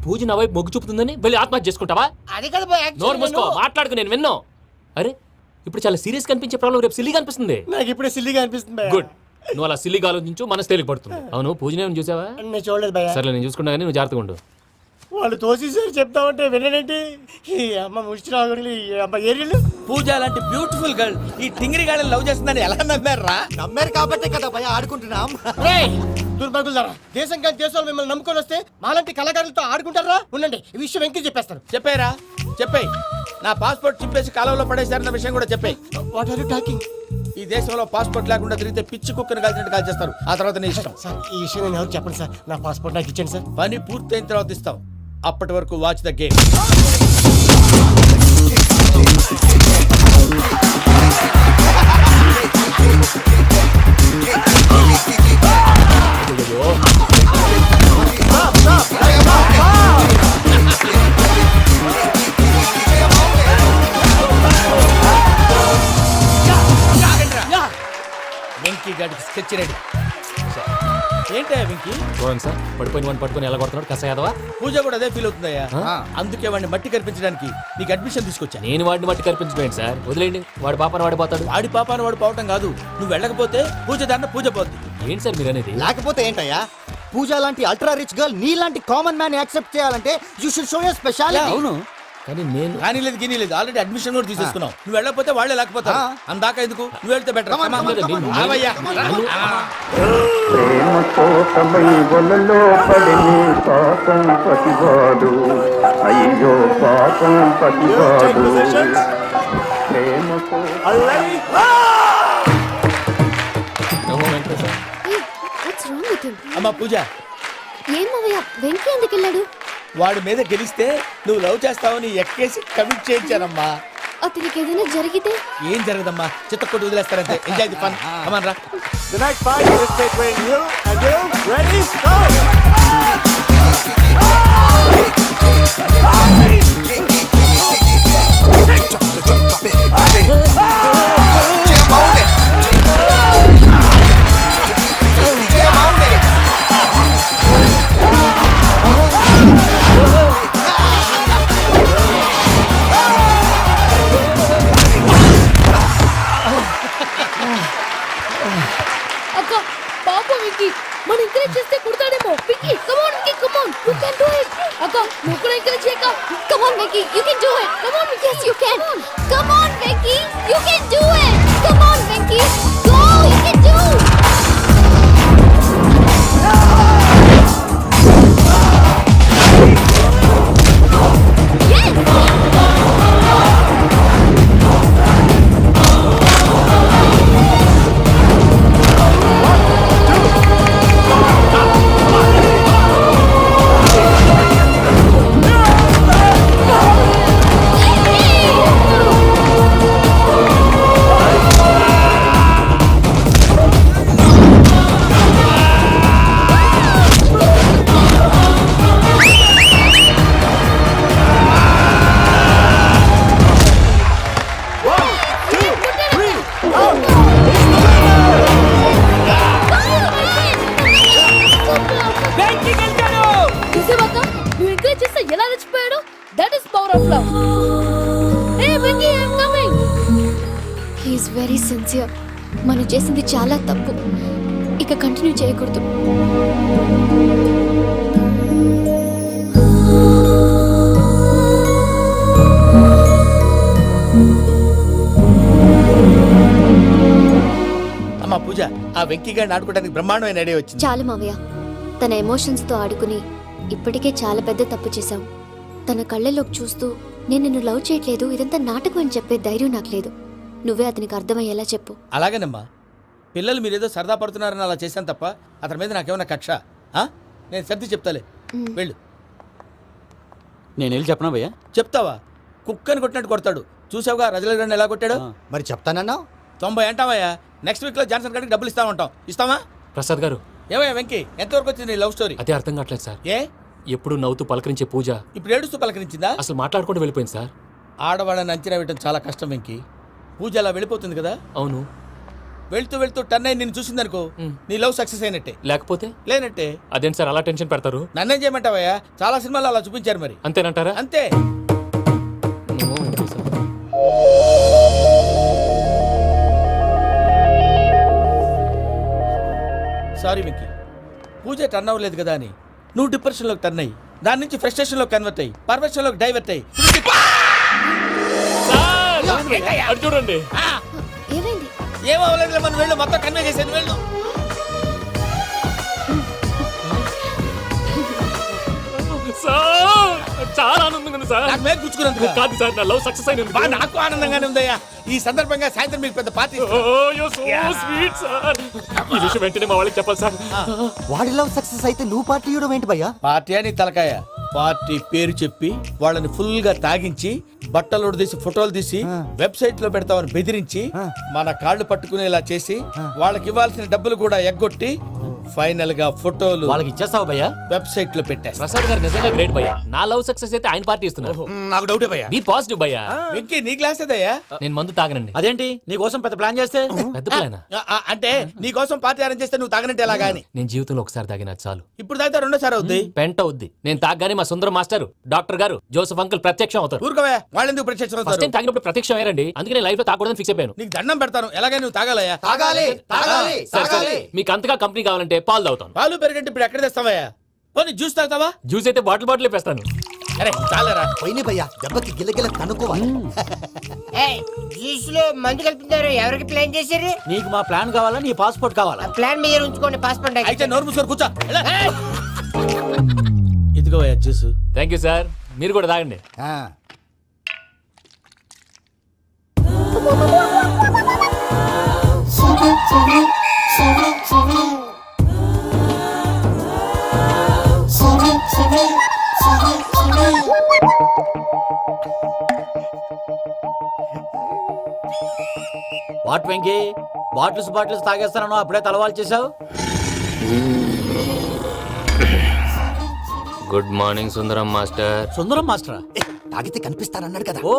పూజ నా వైపు మొగ్గు చూపుతుందని వెళ్ళి ఆత్మహత్య చేసుకుంటావా? అది కదా భయ్యా, నోరు మూసుకో, మాట్లాడుకు, నేను విన్నో. అరే ఇప్పుడు చాలా సీరియస్ కనిపించే ప్రాబ్లం రేపు సిల్లీగా అనిపిస్తుంది. నాకు ఇప్పుడే సిల్లిగా అనిపిస్తుంది భయ్యా. గుడ్, నువ్వు అలా సిల్లీగా ఆలోచించు, మనసు తేలిక పడుతుంది. అవును పూజనే చూసావా? నేను చూడలేదు భయ్యా. సర్లే నేను చూసుకుంటా కానీ నువ్వు జాగ్రత్తగా ఉండు. వాళ్ళు తోసేసారు చెప్తామంటే విననేంటి? ఈ అమ్మ ముష్టి రాగుడి, ఈ అమ్మ ఏరియలు. పూజ లాంటి బ్యూటిఫుల్ గర్ల్ ఈ టింగిరి గాడిని లవ్ చేస్తుందని ఎలా నమ్మారా? నమ్మారు కాబట్టే కదా భయ ఆడుకుంటున్నాం. దుర్భగులారా, దేశం కానీ దేశాలు మిమ్మల్ని నమ్ముకొని వస్తే మాలాంటి కళాకారులతో ఆడుకుంటారా? ఉండండి, ఈ విషయం వెంకీ చెప్పేస్తారు. చెప్పారా? చెప్పేయ్. నా పాస్పోర్ట్ చింపేసి కాలంలో పడేశారన్న విషయం కూడా చెప్పేయ్. What are you talking? ఈ దేశంలో పాస్పోర్ట్ లేకుండా తిరిగితే పిచ్చి కుక్కను కాల్చినట్టు కాల్చేస్తారు. ఆ తర్వాత నీ ఇష్టం. సార్ ఈ విషయం నేను ఎవరు చెప్పండి సార్, నా పాస్పోర్ట్ నాకు ఇచ్చేయండి సార్. పని పూర్తయిన తర్వాత ఇస్తాం. అప్పటి వరకు వాచ్ ద గేమ్. వెంకీ గాడికి స్కెచ్ రెడీ. ఏంటయ్యా వెంకీ చూడండి సార్ పడిపోయిన వాడిని పట్టుకొని ఎలా కొడుతున్నాడు కస యాదవా. పూజ కూడా అదే ఫీల్ అవుతుందయ్యా అందుకే వాడిని మట్టి కనిపించడానికి నీకు అడ్మిషన్ తీసుకొచ్చా. నేను వాడిని మట్టి కనిపించలేండి సార్, వదిలేండి. వాడి పాపను వాడిపోతాడు. వాడి పాపాను వాడు పోవటం కాదు, నువ్వు వెళ్ళకపోతే పూజ దాంట్లో పూజ పోద్ది. ఏంటి సార్ మీరు అనేది? లేకపోతే ఏంటయ్యా, పూజ లాంటి అల్ట్రా రిచ్ గర్ల్ నీ లాంటి కామన్ మ్యాన్ యాక్సెప్ట్ చేయాలంటే you should show your speciality. అవును కానీ నేను కానీ లేదు గిని లేదు, ఆల్రెడీ అడ్మిషన్ కూడా తీసేసుకున్నావు. నువ్వు వెళ్ళకపోతే వాళ్ళే లేకపోతారు. అందాక ఎందుకు, నువ్వు వెళ్తే బెటర్. ప్రేమ కోసమై వలలో పడిని పాపం పతివాడు, అయ్యో పాపం పతివాడు. ప్రేమ వాట్స్ రాంగ్ విత్ హిమ్? అమ్మా పూజ, ఏం మావయ్య వెంకీ ఎందుకు వెళ్ళాడు? వాడి మీద గెలిస్తే నువ్వు లవ్ చేస్తావని ఎక్కేసి కమిట్ చేయించానమ్మా. అతనికి ఏదైనా జరిగితే? ఏం జరగదమ్మా, చిత్తకొట్టు వదిలేస్తారంతే. Enjoy the fun. కమాన్ రా. The next fight is between you and you. Ready? Go! అక్క పాప విక్కీ మనం ఎంకరేజ్ చేస్తే కుడతాడేమో. Vicky come on Vicky, come on, you can do it. అక్క నువ్వు కూడా ఎంకరేజ్ చేయక. Come on Vicky, you can do it. Come on, yes you can. Come on Vicky, you can do it. Come on Vicky, go, you can do. చూసావక్క నువ్వు encourage చేస్తే ఎలా రెచ్చిపోయాడు. That is power of love. Hey Vicky I am coming. He is very sincere. మనం చేసింది చాలా తప్పు, ఇక continue చేయకూడదు. అమ్మా పూజ, ఆ వెంకీ గారిని ఆడుకోవడానికి బ్రహ్మాండమైన ఐడియా వచ్చింది. చాలు మావయ్య, తన ఎమోషన్స్తో ఆడుకుని ఇప్పటికే చాలా పెద్ద తప్పు చేశాం. తన కళ్ళలోకి చూస్తూ నేను నిన్ను లవ్ చేయట్లేదు, ఇదంతా నాటకం అని చెప్పే ధైర్యం నాకు లేదు. నువ్వే అతనికి అర్థమయ్యేలా చెప్పు. అలాగేనమ్మా, పిల్లలు మీరేదో సరదా పడుతున్నారని అలా చేశాను తప్ప అతని మీద నాకేమన్నా కక్ష? నేను సర్ది చెప్తాలే, వెళ్ళు. నేను వెళ్ళి చెప్పనా భయ్యా? చెప్తావా? కుక్కని కొట్టినట్టు కొడతాడు. చూసావుగా రజల గండి ఎలా కొట్టాడు. మరి చెప్తానన్నావు. 90 అంటావయ్యా. నెక్స్ట్ వీక్ లో జాన్సన్ గారికి డబ్బులు ఇస్తా ఉంటాం. ఇస్తావా? ప్రసాద్ గారు, ఏమయ్యా వెంకీ, ఎంతవరకు వచ్చింది నీ లవ్ స్టోరీ? అదే అర్థం కావట్లేదు సార్. ఏ ఎప్పుడు నవ్వుతూ పలకరించే పూజ ఇప్పుడు ఏడుస్తూ పలకరించిందా? అసలు మాట్లాడుకుంటూ వెళ్ళిపోయింది సార్. ఆడవాళ్ళని అంచనా వేయడం చాలా కష్టం వెంకీ. పూజ అలా వెళ్ళిపోతుంది కదా. అవును. వెళ్తూ వెళ్తూ టర్న్ అయి నిన్ను చూసిందనుకో, నీ లవ్ సక్సెస్ అయినట్టే. లేకపోతే లేనట్టే. అదేంటి సార్ అలా టెన్షన్ పెడతారు? నన్నేం చేయమంటావయ్యా, చాలా సినిమాలు అలా చూపించారు మరి. అంతేనంటారా? అంతే. ఏమో వెంకీ సార్. సారీ వెంకీ, పూజ టర్న్ అవ్వలేదు కదా అని నువ్వు డిప్రెషన్లోకి టర్న్ అయ్యి దాని నుంచి ఫ్రస్ట్రేషన్లోకి కన్వర్ట్ అయ్యి పర్వర్షన్లోకి డైవర్ట్ అయ్యి. అటు చూడండి. ఏమైంది? ఏమవ్వలేదు, మనం వెళ్ళు, మొత్తం కన్వే చేసేది, వెళ్ళు. చాలా ఆనందంగా ఉంది సార్. నాకు మీద కూర్చుకున్నందుకు కాదు సార్, నా లవ్ సక్సెస్ అయినందుకు. నాకు ఆనందంగానే ఉందయ్యా. ఈ సందర్భంగా సాయంత్రం మీకు పెద్ద పార్టీ. Sweet sir. ఈ విషయం వెంటనే మా వాళ్ళకి చెప్పాలి సార్. వాడి లవ్ సక్సెస్ అయితే నువ్వు పార్టీ ఇవ్వడం ఏంటి భయ్యా? పార్టీ అని తలకాయ. పార్టీ పేరు చెప్పి వాళ్ళని ఫుల్ గా తాగించి బట్టలు తీసి ఫోటోలు తీసి వెబ్సైట్ లో పెడతామని బెదిరించి మన కాళ్ళు పట్టుకునేలా చేసి వాళ్ళకి ఇవ్వాల్సిన డబ్బులు కూడా ఎగ్గొట్టి ఫైనల్ గా ఫోటోలు వాళ్ళకి ఇచ్చేస్తావా భయ్యా? వెబ్సైట్ లో పెట్టేస్తా. ప్రసాద్ గారు నిజంగా గ్రేట్ భయ్యా. నా లవ్ సక్సెస్ అయితే ఆయన పార్టీ ఇస్తున్నారు. నాకు డౌటే భయ్యా. బీ పాజిటివ్ భయ్యా. వెంకీ నీ గ్లాస్ ఏదయ్యా? నేను మందు తాగనండి. అదేంటి నీ కోసం పెద్ద ప్లాన్ చేస్తే? పెద్ద ప్లానా? అంటే నీ కోసం పార్టీ అరేంజ్ చేస్తే నువ్వు తాగనంటే ఎలాగా అని. నేను జీవితంలో ఒకసారి తాగినా చాలు. ఇప్పుడు తాగితే రెండోసారి అవుద్ది. పెంట అవుద్ది. నేను తాగగానే మా సుందరం మాస్టర్, డాక్టర్ గారు, జోసెఫ్ అంకుల్ ప్రత్యక్షం అవుతారు. ఊరుకోవే, వాళ్ళెందుకు ప్రత్యక్షం ఫస్ట్ అవుతారు? టైం తాగినప్పుడు ప్రత్యక్షం అయ్యారండి. అందుకే నేను లైఫ్ లో తాగకూడదని ఫిక్స్ అయిపోయాను. నీకు దండం పెడతాను, ఎలాగే నువ్వు తాగాలయ్యా. తాగాలి తాగాలి సరే సరే, తాగాలి. మీకు అంతగా కంపెనీ కావాలంటే పాలు తాగుతాను. పాలు పెరిగంటే ఇప్పుడు ఎక్కడ తెస్తావయ్యా? పోనీ జ్యూస్ తాగుతావా? జ్యూస్ అయితే బాటిల్ వేస్తాను. అరే చాలరా. పోయిన భయ్యా దెబ్బకి గిల్లగిల్ల తనుకోవాలి. జ్యూస్ లో మందు కలుపుతున్నారు. ఎవరికి ప్లాన్ చేశారు? నీకు మా ప్లాన్ కావాలా, నీ పాస్పోర్ట్ కావాలా? ప్లాన్ మీద ఉంచుకోండి, పాస్పోర్ట్ అయితే నోరు మూసుకొని కూర్చో. ఇదిగోవయ్యా జ్యూస్. Thank you sir. మీరు కూడా తాగండి. ఆ, వాట్ వెంకీ, బాటిల్స్ తాగేస్తానో అప్పుడే తలవాలు చేసావు? Good morning Sundaram master. Sundaram మాస్టరా? ఏ, తాగితే కనిపిస్తారన్నాడు కదా. Oh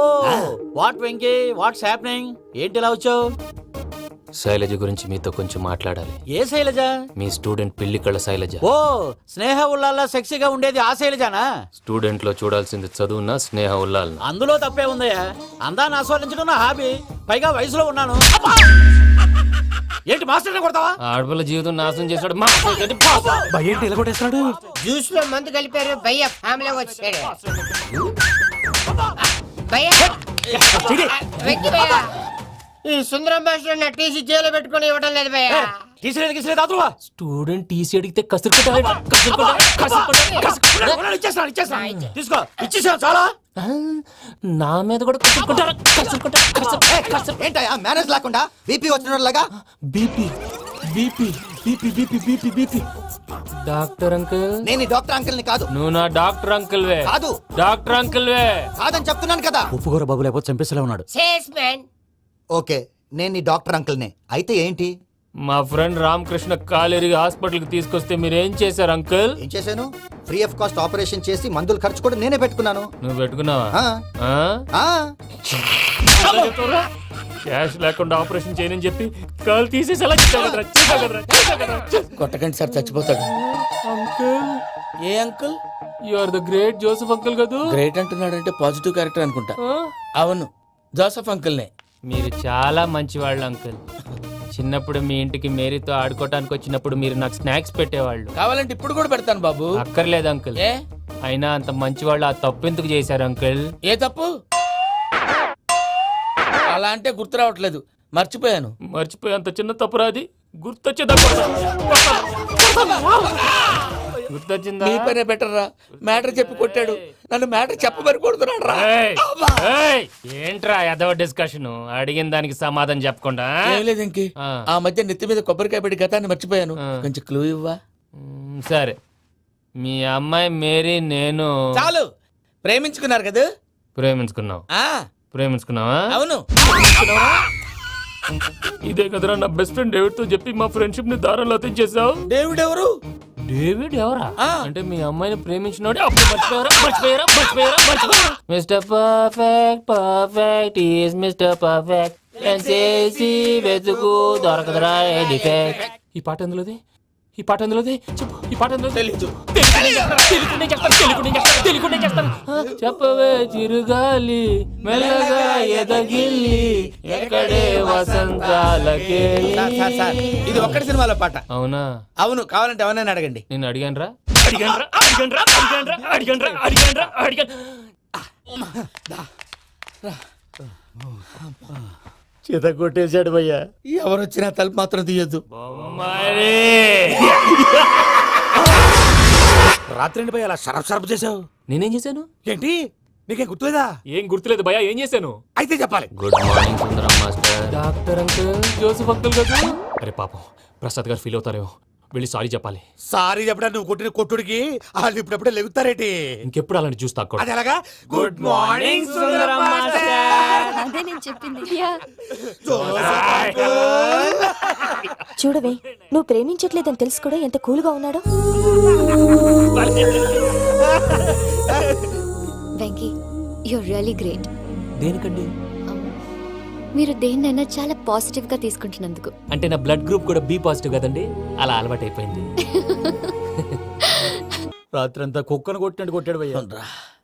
what Venky, what's happening? ఏంటి ఇలా వచ్చావు? శైలజ గురించి మీతో కొంచెం మాట్లాడాలి. ఏ శైలజ? మీ స్టూడెంట్ పిల్లి కళ్ళ శైలజ. ఓ స్నేహ ఉల్లాల్లో సెక్సీగా ఉండేది ఆ శైలజానా? స్టూడెంట్ లో చూడాల్సింది చదువున స్నేహ ఉల్లాలన. అందులో తప్పే ఉందయ్యా. అందాన్ని ఆస్వాదించడం నా హాబీ. పైగా వయసులో ఉన్నాను. ఏంటి మాస్టర్ కొడతావా? ఆడపిల్ల జీవితం నాశనం చేశాడు. ఏంటి ఇలా కొట్టేస్తున్నాడు? జ్యూస్ లో మందు కలిపారు. భయ్య ఫ్యామిలీ వచ్చాడు. భయ్య వెక్కి భయ్య, ఈ సుందరం మాస్టర్ నా టీసీ జైల్లో పెట్టుకొని ఇవ్వడం లేదు భయ్య. తీసిలేదు అదువా. స్టూడెంట్ టీసీ అడిగితే తీసుకో, ఇచ్చేసాను చాలా. నా మీద కూడా కసురుకుంటారా? ఏంటయ్యా మేనేజ్ లేకుండా బీపీ వచ్చినలాగా? BP doctor uncle. నేను ఈ డాక్టర్ అంకుల్ ని కాదు. నువ్వు నా డాక్టర్ అంకుల్ వే. కాదు. డాక్టర్ అంకుల్ వే. కాదని చెప్తున్నాను కదా. ఉప్పుకూర బాబు లేకపోతే చంపేసేలా ఉన్నాడు. Sales man. ఓకే, నేను ఈ డాక్టర్ అంకుల్ నే. అయితే ఏంటి? మా ఫ్రెండ్ రామకృష్ణ కాలేరికి హాస్పిటల్ కి తీసుకొస్తే మీరేం చేశారు అంకుల్? ఏం చేశాను? ఫ్రీ ఆఫ్ కాస్ట్ ఆపరేషన్ చేసి మందులు ఖర్చు కూడా నేనే పెట్టుకున్నాను. నువ్వు పెట్టుకున్నావా? ఆ. ఆ. క్యాష్ లేకుండా ఆపరేషన్ చేయనని చెప్పి కాల్ తీసేసి ఎలా కొట్టకండి సార్, చచ్చిపోతాడు. అంకుల్, ఏ uncle? You are the great Joseph uncle కదూ? గ్రేట్ అంటున్నాడంటే పాజిటివ్ క్యారెక్టర్ అనుకుంటా. అవును, జోసఫ్ అంకుల్నే. మీరు చాలా మంచివాళ్ళు అంకుల్. చిన్నప్పుడు మీ ఇంటికి మేరీతో ఆడుకోవటానికి వచ్చినప్పుడు మీరు నాకు స్నాక్స్ పెట్టేవాళ్ళు. కావాలంటే ఇప్పుడు కూడా పెడతాను బాబు. అక్కర్లేదు అంకుల్. ఏ అయినా అంత మంచివాళ్ళు ఆ తప్పు ఎందుకు చేశారు అంకుల్? ఏ తప్పు? అలా అంటే గుర్తు రావట్లేదు, మర్చిపోయాను. మర్చిపోయి అంత చిన్న తప్పు రాది గుర్తొచ్చిందా? మీ పనే బెటర్ రా. మ్యాటర్ చెప్పి కొట్టాడు, నన్ను మ్యాటర్ చెప్పమని కొడుతున్నాడు రా. ఏంట్రా ఎదవ డిస్కషన్? అడిగిన దానికి సమాధానం చెప్పకుండా. ఏం లేదు ఇంకే. ఆ మధ్య నెత్తి మీద కొబ్బరికాయ పెట్టి గతాన్ని మర్చిపోయాను. కొంచెం క్లూ ఇవ్వా? సరే, మీ అమ్మాయి మేరీ నేను చాలు. ప్రేమించుకున్నారు కదా? ప్రేమించుకున్నావు. ప్రేమించుకున్నావా? అవును. ఇదే కదరా నా బెస్ట్ ఫ్రెండ్ డేవిడ్ తో చెప్పి మా ఫ్రెండ్షిప్ ని దారంలో తెచ్చేసావు. డేవిడ్ ఎవరు? డేవిడ్ ఎవరా? అంటే మీ అమ్మాయిని ప్రేమించినోడే అప్పుడు మర్చిపోయారా? Mister perfect is mister perfect చేసి వెతుకు దొరకదురా డిఫెక్ట్. ఈ పాట ఎందులోది? చెప్పు. ఈ పాట ఎందులో? తెలీదు. చెప్పవే చిరుగాలి మెల్లగా ఎదగిల్లి ఎక్కడే వసంతాలకే. ఇది ఒక్కటి సినిమాలో పాట. అవునా? అవును. కావాలంటే ఎవరైనా అడగండి. నేను అడిగాను. చేత కొట్టేశాడు భయ్యా. ఎవరు వచ్చినా తలుపు మాత్రం తీయద్దు. రాత్రి భయ్య అలా షరఫ్ చేసావు. నేనేం చేశాను? ఏంటి నీకేం గుర్తులేదా? ఏం గుర్తులేదు భయ్యా. ఏం చేశాను? అయితే చెప్పాలి. Good morning Sundaram master. Doctor uncle, Joseph uncle కదా? అరే పాపం, ప్రసాద్ గారు ఫీల్ అవుతారేమో. వెళ్ళి సారీ చెప్పాలి. సారీ చెప్పడా? నువ్వు కొట్టిన కొట్టుడికి వాళ్ళు ఇప్పుడప్పుడే లెగుతారేటి? ఇంకెప్పుడు అలాంటి జ్యూస్ తాక్కూడదు. అది ఎలాగా? Good morning Sundaram master. అదే నేను చెప్పింది. చూడవే, నువ్వు ప్రేమించట్లేదని తెలుసు కూడా ఎంత కూల్గా ఉన్నాడో. Venky, you're really great. దేనికండి? మీరు దేన్నైనా చాలా పాజిటివ్ గా తీసుకుంటున్నందుకు. అంటే నా బ్లడ్ గ్రూప్ కూడా బి పాజిటివ్ కదండి, అలా అలవాటైపోయింది. రాత్రంతా కుక్కను కొట్టినట్టు కొట్టాడు భయ్యా.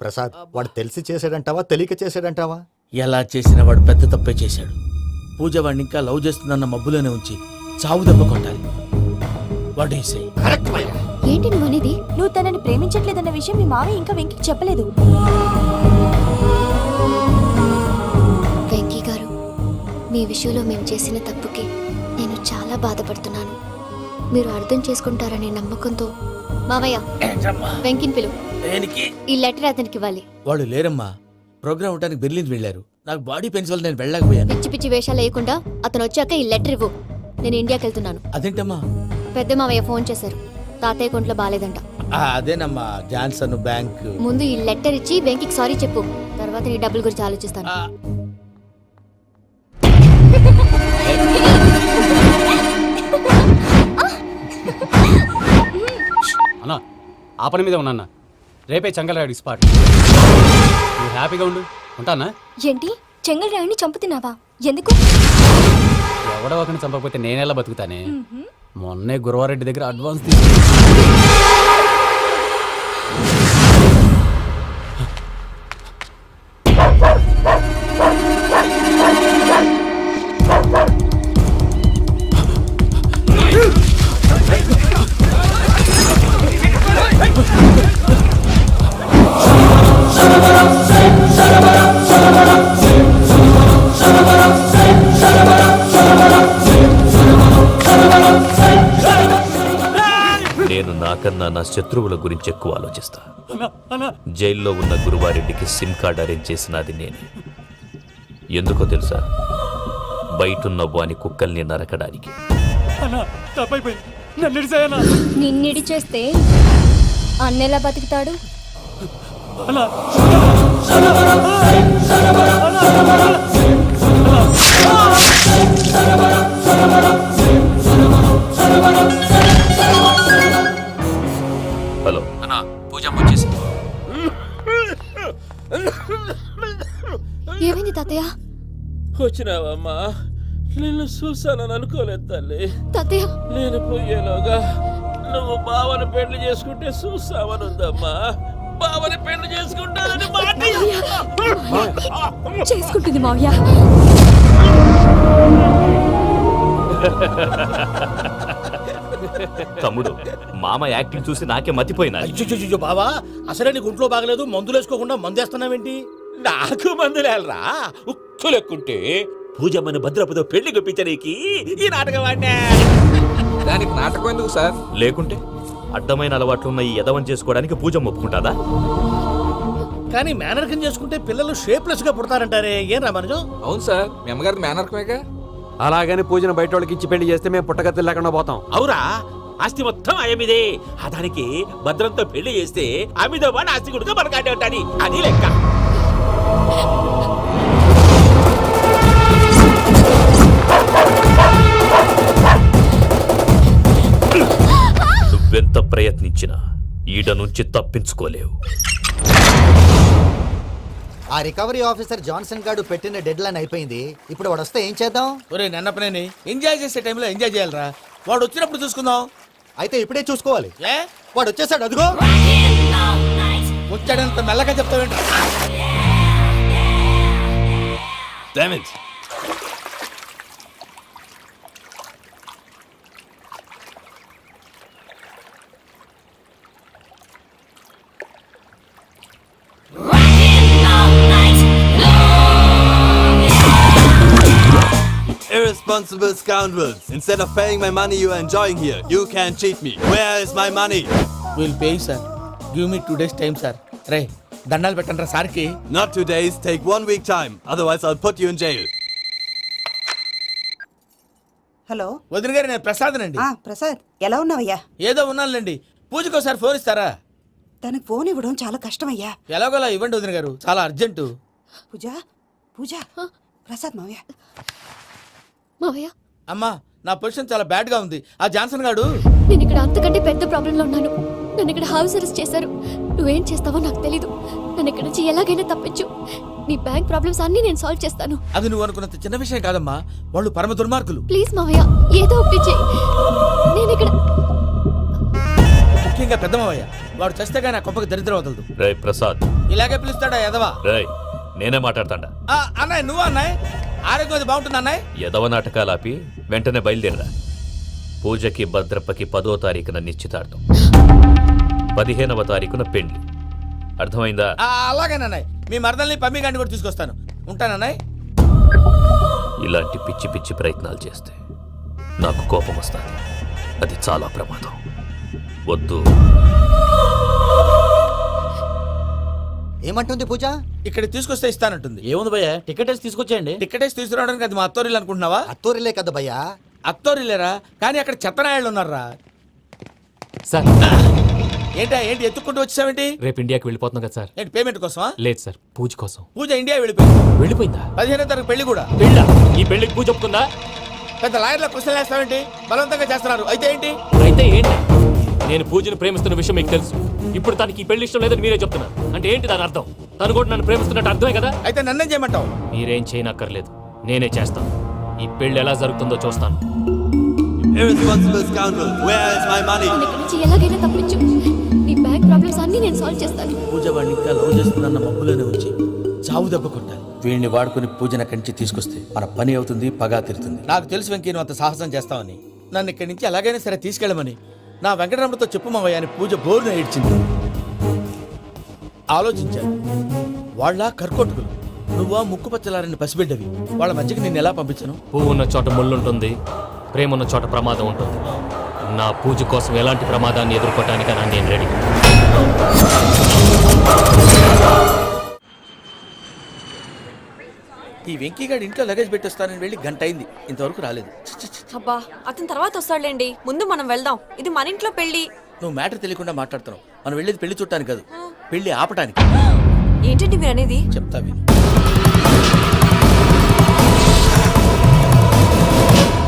ప్రసాద్, వాడు తెలిసి చేసాడంటావా తెలియక చేసాడంటావా? ఎలా చేసిన వాడు పెద్ద తప్పే చేశాడు. పూజ వాడిని ఇంకా లవ్ చేస్తుందన్న మబ్బులోనే ఉంచి చావు దెబ్బ కొట్టాలి. వాడు ఏసై. ఏంటి నువ్వు అనేది? నువ్వు తనని ప్రేమించట్లేదన్న విషయం మీ మావయ్య ఇంకా వెంకికి చెప్పలేదు. వెంకీ గారు, మీ విషయంలో మేము చేసిన తప్పుకి నేను చాలా బాధపడుతున్నాను. మీరు అర్థం చేసుకుంటారనే నమ్మకంతో మావయ్య వెంకిని పిలువు. ఈ లెటర్ అతనికి ఇవ్వాలి. వాడు లేరమ్మా, ప్రోగ్రామ్ అవడానికి బెర్లిన్ వెళ్ళారు. నాకు బాడీ పెయిన్స్ వల్ల నేను వెళ్ళలేకపోయాను. పిచ్చి పిచ్చి వేషాలు వేయకుండా అతను వచ్చాక ఈ లెటర్ ఇవ్వు. నేను ఇండియాకి వెళ్తున్నాను. అదేంటమ్మా? పెద్ద మావయ్య ఫోన్ చేశారు, తాతయ్య కొంట్లో బాలేదంట. అదేనమ్మా, జాన్సన్ బ్యాంక్. ముందు ఈ లెటర్ ఇచ్చి వెంకికి సారీ చెప్పు, తర్వాత నీ డబ్బుల గురించి ఆలోచిస్తాను. అన్నా, ఆ పని మీద ఉన్నా. రేపే చంగలరాయుడికి స్పాట్. నువ్వు హ్యాపీగా ఉండు. ఉంటానా? ఏంటి, చెంగల్రాయుడిని చంపుతున్నావా? ఎందుకు? ఎవడో ఒకరిని చంపకపోతే నేనెలా బతుకుతానే? మొన్నే గురవారెడ్డి దగ్గర అడ్వాన్స్ నేను నాకన్నా నా శత్రువుల గురించి ఎక్కువ ఆలోచిస్తా. జైల్లో ఉన్న గురువారెడ్డికి సిమ్ కార్డ్ అరేంజ్ చేసినది నేనే. ఎందుకో తెలుసా? బయటున్న వాని కుక్కల్ని నరకడానికి. నిన్నిడి చేస్తే అన్నెలా బతుకుతాడు? హలో అన్నా, పూజమ్మ వచ్చేసింది. ఏమైంది తాతయ్య? వచ్చినావమ్మా? నిన్ను చూసానని అనుకోలేదు తల్లి. తాతయ్య, నేను పోయేలోగా నువ్వు బావని పెళ్లి చేసుకుంటే చూసావని ఉందమ్మా. బావని పెళ్లి చేసుకుంటానని చేసుకుంటుంది మావయ్య. తమ్ముడు, మామ యాక్టింగ్ చూసి నాకే మతిపోయినా. అయ్యో బావా, అసలే నీకు ఒంట్లో బాగలేదు, మందులు వేసుకోకుండా మందు వేస్తున్నావేంటి? నాకు మందులేలరా, ఉక్కు లెక్కుంటే పూజమ్మని భద్రపదో పెళ్లి గొప్పించడానికి ఈ నాటకం ఆడినా. దానికి నాటకం ఎందుకు సార్? లేకుంటే అడ్డమైన అలవాట్లున్న ఈ యదవం చేసుకోవడానికి పూజమ్మ ఒప్పుకుంటాదా? కానీ మేనర్కం చేసుకుంటే పిల్లలు షేప్లెస్ గా పుడతారంటారే, ఏం రామానుజం? అవును సార్, మీ అమ్మగారిది మేనర్కమేగా. అలాగని పూజను బయట వాళ్ళకి ఇచ్చి పెళ్లి చేస్తే మేము పుట్టగతి లేకుండా పోతాం. అవురా, ఆస్తి మొత్తం ఆయమిదే. ఆ దానికి భద్రంతో పెళ్లి చేస్తే ఆమెతో పాటు ఆస్తి గుడిగా మనకాడే ఉంటాని అది లెక్క. నువ్వెంత ప్రయత్నించినా ఈడ నుంచి తప్పించుకోలేవు. ఆ రికవరీ ఆఫీసర్ జాన్సన్ గారు పెట్టిన డెడ్ లైన్ అయిపోయింది. ఇప్పుడు వాడు వస్తే ఏం చేద్దాం? ఒరే నన్నపనేని, ఎంజాయ్ చేసే టైంలో ఎంజాయ్ చేయాలరా. వాడు వచ్చినప్పుడు చూసుకుందాం. అయితే ఇప్పుడే చూసుకోవాలి. ఏ వాడు వచ్చేసాడు, అదిగో. వచ్చాడంత మెల్లగా చెప్తావేంటి? Damn it. Irresponsible scoundrels. Instead of paying my money you are enjoying here, you can't cheat me. Where is my money? Will pay sir. Give me 2 days time sir. రే దండాలు పెట్టండి సార్కి. Not 2 days, take 1 week time. Otherwise I'll put you in jail. Hello వదిన గారు, నేను ప్రసాదనండి. ప్రసాద్, ఎలా ఉన్నావయ్యా? ఏదో ఉన్నానులేండి. పూజకి ఒకసారి ఫోన్ ఇస్తారా? తనకు ఫోన్ ఇవ్వడం చాలా కష్టమయ్యా. ఎలాగోలా ఇవ్వండి వదిన గారు, చాలా అర్జెంటు. పూజ, పూజ, ప్రసాద్ మావయ్య. మావయ్య, అమ్మా నా పొజిషన్ చాలా బ్యాడ్ గా ఉంది. ఆ జాన్సన్ గాడు నేను ఇక్కడ అంతకంటే పెద్ద ప్రాబ్లంలో ఉన్నాను. నన్ను ఇక్కడ హౌస్ అరెస్ట్ చేశారు. నువ్వేం చేస్తావో నాకు తెలీదు. నన్ను ఇక్కడ నుంచి ఎలాగైనా తప్పించు. నీ బ్యాంక్ ప్రాబ్లమ్స్ అన్నీ నేను సాల్వ్ చేస్తాను. అది నువ్వు అనుకున్నంత చిన్న విషయం కాదమ్మా. వాళ్ళు పరమ దుర్మార్గులు. ప్లీజ్ మావయ్య, ఏదో ఒకటి చెయ్యి. నేను ఇక్కడ ముఖ్యంగా పెద్ద మావయ్య, వాడు చస్తే కానీ ఆ కొంపకి దరిద్రం వదలదు. రే ప్రసాద్, ఇలాగే పిలుస్తాడా ఎదవా? రే నేనే మాట్లాడతాడా? అన్నయ్య నువ్వు అన్నయ్య, ఆరోగ్యం అది బాగుంటుంది అన్నయ్య. ఎదవ నాటకాలు ఆపి వెంటనే బయలుదేరరా. పూజకి భద్రప్పకి 10వ తారీఖున నిశ్చితార్థం, 15వ తారీఖున పెళ్లి. అర్థమైందా? అలాగేనన్నయ్య, మీ మరదల్ని పమ్మి గండి కూడా తీసుకొస్తాను. ఉంటానన్నయ్య. ఇలాంటి పిచ్చి పిచ్చి ప్రయత్నాలు చేస్తే నాకు కోపం వస్తుంది. అది చాలా ప్రమాదం. వద్దు. ఏమంటుంది పూజ? ఇక్కడ తీసుకొస్తే ఇస్తానంటుంది. ఏముంది భయ్య, టికెట్ వేసి తీసుకొచ్చేయండి. టికెట్ వేసి తీసుకురావడానికి అది మా అత్తోరిల్లు అనుకుంటున్నావా? అత్తోరిలే కదా భయ్యా. అత్తోరిల్లేరా, కానీ అక్కడ చెత్తనాయాళ్ళు ఉన్నారా. సార్ ఏంటి ఎత్తుక్కుంటూ వచ్చావేంటి? రేపు ఇండియాకి వెళ్ళిపోతున్నాం కదా సార్. ఏంటి పేమెంట్ కోసమా? లేదు సార్, పూజ కోసం. పూజ ఇండియా వెళ్ళిపోయింది. వెళ్ళిపోయిందా? 15వ తారీఖు పెళ్లి కూడా. పెళ్ళా? ఈ పెళ్లికి పూజ ఒప్పుకుందా? పెద్ద లాయర్ల క్వశ్చన్ వేస్తావేంటి? బలవంతంగా చేస్తున్నారు. అయితే ఏంటి? అయితే ఏంటి? నేను పూజను ప్రేమిస్తున్న విషయం మీకు తెలుసు. ఇప్పుడు తనకి ఈ పెళ్లి ఇష్టం లేదని మీరే చెప్తున్నారు. అంటే ఏంటి దాని అర్థం? తను కూడా నన్ను ప్రేమిస్తున్నట్టు అర్థమే కదా? అయితే నన్నేం చేయమంటావు? మీరేం చేయనక్కర్లేదు, నేనే చేస్తాను. ఈ పెళ్లి ఎలా జరుగుతుందో చూస్తాను. Irresponsible scoundrel, where is my money? నన్ను ఇక్కడ నుంచి ఎలాగైనా తప్పించు. నీ బ్యాంక్ ప్రాబ్లమ్స్ అన్నీ నేను సాల్వ్ చేస్తాను. పూజ వాడిని ఇంకా లవ్ చేస్తుందన్న మబ్బులోనే ఉంచి చావు దెబ్బ కొట్టాలి. వీడిని వాడుకుని పూజన కంచి తీసుకొస్తే మన పని అవుతుంది, పగా తీరుతుంది. నాకు తెలుసు వెంకీ నువ్వు అంత సాహసం చేస్తావని. నన్ను ఇక్కడి నుంచి ఎలాగైనా సరే తీసుకెళ్ళమని నా వెంకటరమణతో చెప్పు మావయ్య అని పూజ బోరున ఏడ్చింది. ఆలోచించాను, వాళ్ళ కర్కోటకులు, నువ్వా ముక్కుపచ్చలారని పసిబిడ్డవి. వాళ్ళ మధ్యకి నేను ఎలా పంపించను? పువ్వు ఉన్న చోట ముళ్ళుంటుంది, ప్రేమ ఉన్న చోట ప్రమాదం ఉంటుంది. నా పూజ కోసం ఎలాంటి ప్రమాదాన్ని ఎదుర్కోవటానికైనా నేను రెడీ. ఈ వెంకీగాడి ఇంట్లో లగేజ్ పెట్టొస్తానని వెళ్ళి గంట అయింది, ఇంతవరకు రాలేదు. అబ్బా, అతని తర్వాత వస్తాడులేండి. ముందు మనం వెళ్దాం. ఇది మన ఇంట్లో పెళ్లి. నువ్వు మ్యాటర్ తెలియకుండా మాట్లాడుతున్నావు. మనం వెళ్ళేది పెళ్లి చూడటానికి కాదు, పెళ్లి ఆపటానికి. ఏంటండి మీరు అనేది? చెప్తా విను.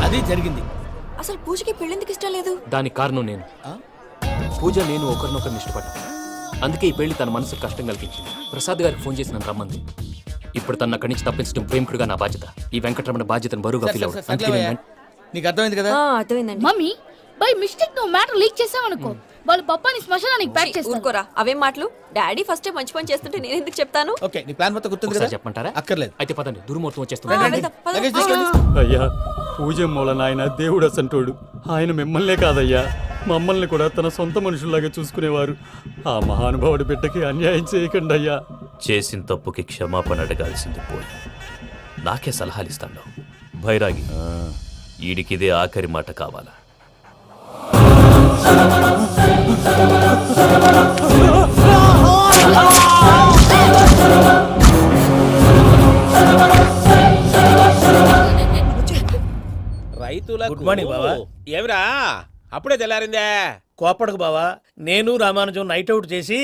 అది జరిగింది. అసలు పూజకి పెళ్ళెందుకు ఇష్టం లేదు? దానికి కారణం నేను. పూజ నేను ఒకరినొకరిని ఇష్టపడ్డా. అందుకే ఈ పెళ్లి తన మనసుకు కష్టం కలిగించింది. ప్రసాద్ గారికి ఫోన్ చేసి నన్ను రమ్మంది. ఇప్పుడు తన అక్కడి నుంచి తప్పించడం ప్రేమికుడుగా నా బాధ్యత. ఈ వెంకటరమణ బాధ్యతను బరువుగా ఫీల్ అవ్వడం. అందుకే నేను నీకు అర్థమైంది కదా? అర్థమైందండి. మమ్మీ, బై మిస్టేక్ నువ్వు మ్యాటర్ లీక్ చేసావనుకో, వాళ్ళు పప్పాని శ్మశానానికి ప్యాక్ చేస్తారు. ఊరుకోరా, అవేం మాటలు. డాడీ ఫస్ట్ మంచి పని చేస్తుంటే నేను ఎందుకు చెప్తాను? ఓకే, నీ ప్లాన్ మొత్తం గుర్తుంది ఒకసారి కదా? చెప్పమంటారా? అక్కర్లేదు. అయితే పదండి, దుర్ముహూర్తం ఆ, వచ్చేస్తుంది. వెళ్దాం, పద. లగేజ్ తీసుకెళ్ళు. అయ్యా, పూజ మూలన ఆయన దేవుడు అసంటోడు. ఆయన మిమ్మల్నే కాదయ్యా, మమ్మల్ని కూడా తన సొంత మనుషుల్లాగా చూసుకునేవారు. ఆ మహానుభావుడి బిడ్డకి అన్యాయం చేయకండి అయ్యా. చేసిన తప్పుకి క్షమాపణ అడగాల్సింది పోయి నాకే సలహాలు ఇస్తాడు భైరాగి. ఈడికిదే ఆఖరి మాట కావాలా? రైతులకు గుడ్ మార్నింగ్ బావా. ఏమిరా అప్పుడే తెల్లారిందే? కోపడకు బావా, నేను రామానుజం నైట్ అవుట్ చేసి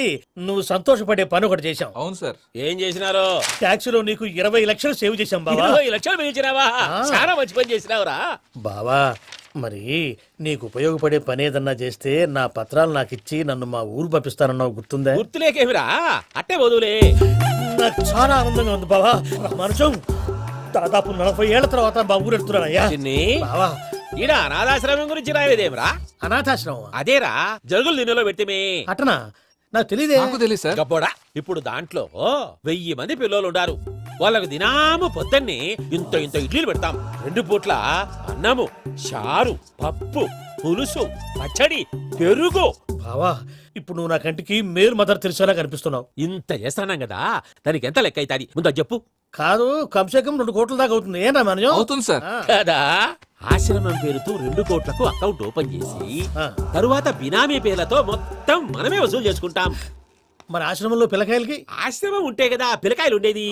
నువ్వు సంతోషపడే పని ఒకటి చేశాం. అవును సార్. ఏం చేసినారు? ట్యాక్సీలో నీకు 20 లక్షలు సేవ్ చేశాం బావా. 20 లక్షలు మిగిల్చినావా? చాలా మంచి పని చేసినావురా. బావా, మరి నీకు ఉపయోగపడే పని ఏదన్నా చేస్తే నా పత్రాలు నాకు ఇచ్చి నన్ను మా ఊరు పంపిస్తానన్నావు, గుర్తుందా? గుర్తులేకేమిరా, అట్టే వదులే. నాకు చాలా ఆనందంగా ఉంది బావా. రామానుజం, దాదాపు 40 ఏళ్ల తర్వాత మా ఊరు ఎడుతున్నానయ్యా. చిన్ని, బావా, ఈడ అనాథాశ్రమం గురించి రాయలేదేమిరా? అనాథాశ్రమం అదేరా, జరుగులు నిన్నలో పెట్టిమే. అటనా? నాకు తెలీదే. నాకు తెలియదు సార్. గబ్బోడా, ఇప్పుడు దాంట్లో 1000 మంది పిల్లలు ఉండారు. వాళ్ళకు దినాము పొద్దున్నే ఇంత ఇంత ఇడ్లీలు పెడతాం. 2 పూట్ల అన్నము, చారు, పప్పు, పులుసు, పచ్చడి, పెరుగు. బావా, ఇప్పుడు నువ్వు నా కంటికి మేలు మదర్ తెరిసేలా కనిపిస్తున్నావు. ఇంత చేస్తానం కదా, దానికి ఎంత లెక్క అవుతుంది ముందు అది చెప్పు. కాదు, కంసేకం 2 కోట్ల దాకా అవుతుంది. ఏం రామానుజం? అవుతుంది సార్. కదా, ఆశ్రమం పేరుతో 2 కోట్లకు అకౌంట్ ఓపెన్ చేసి ఆ. తరువాత బినామీ పేర్లతో మొత్తం మనమే వసూలు చేసుకుంటాం. మరి ఆశ్రమంలో పిల్లకాయలకి? ఆశ్రమం ఉంటే కదా పిల్లకాయలు ఉండేది.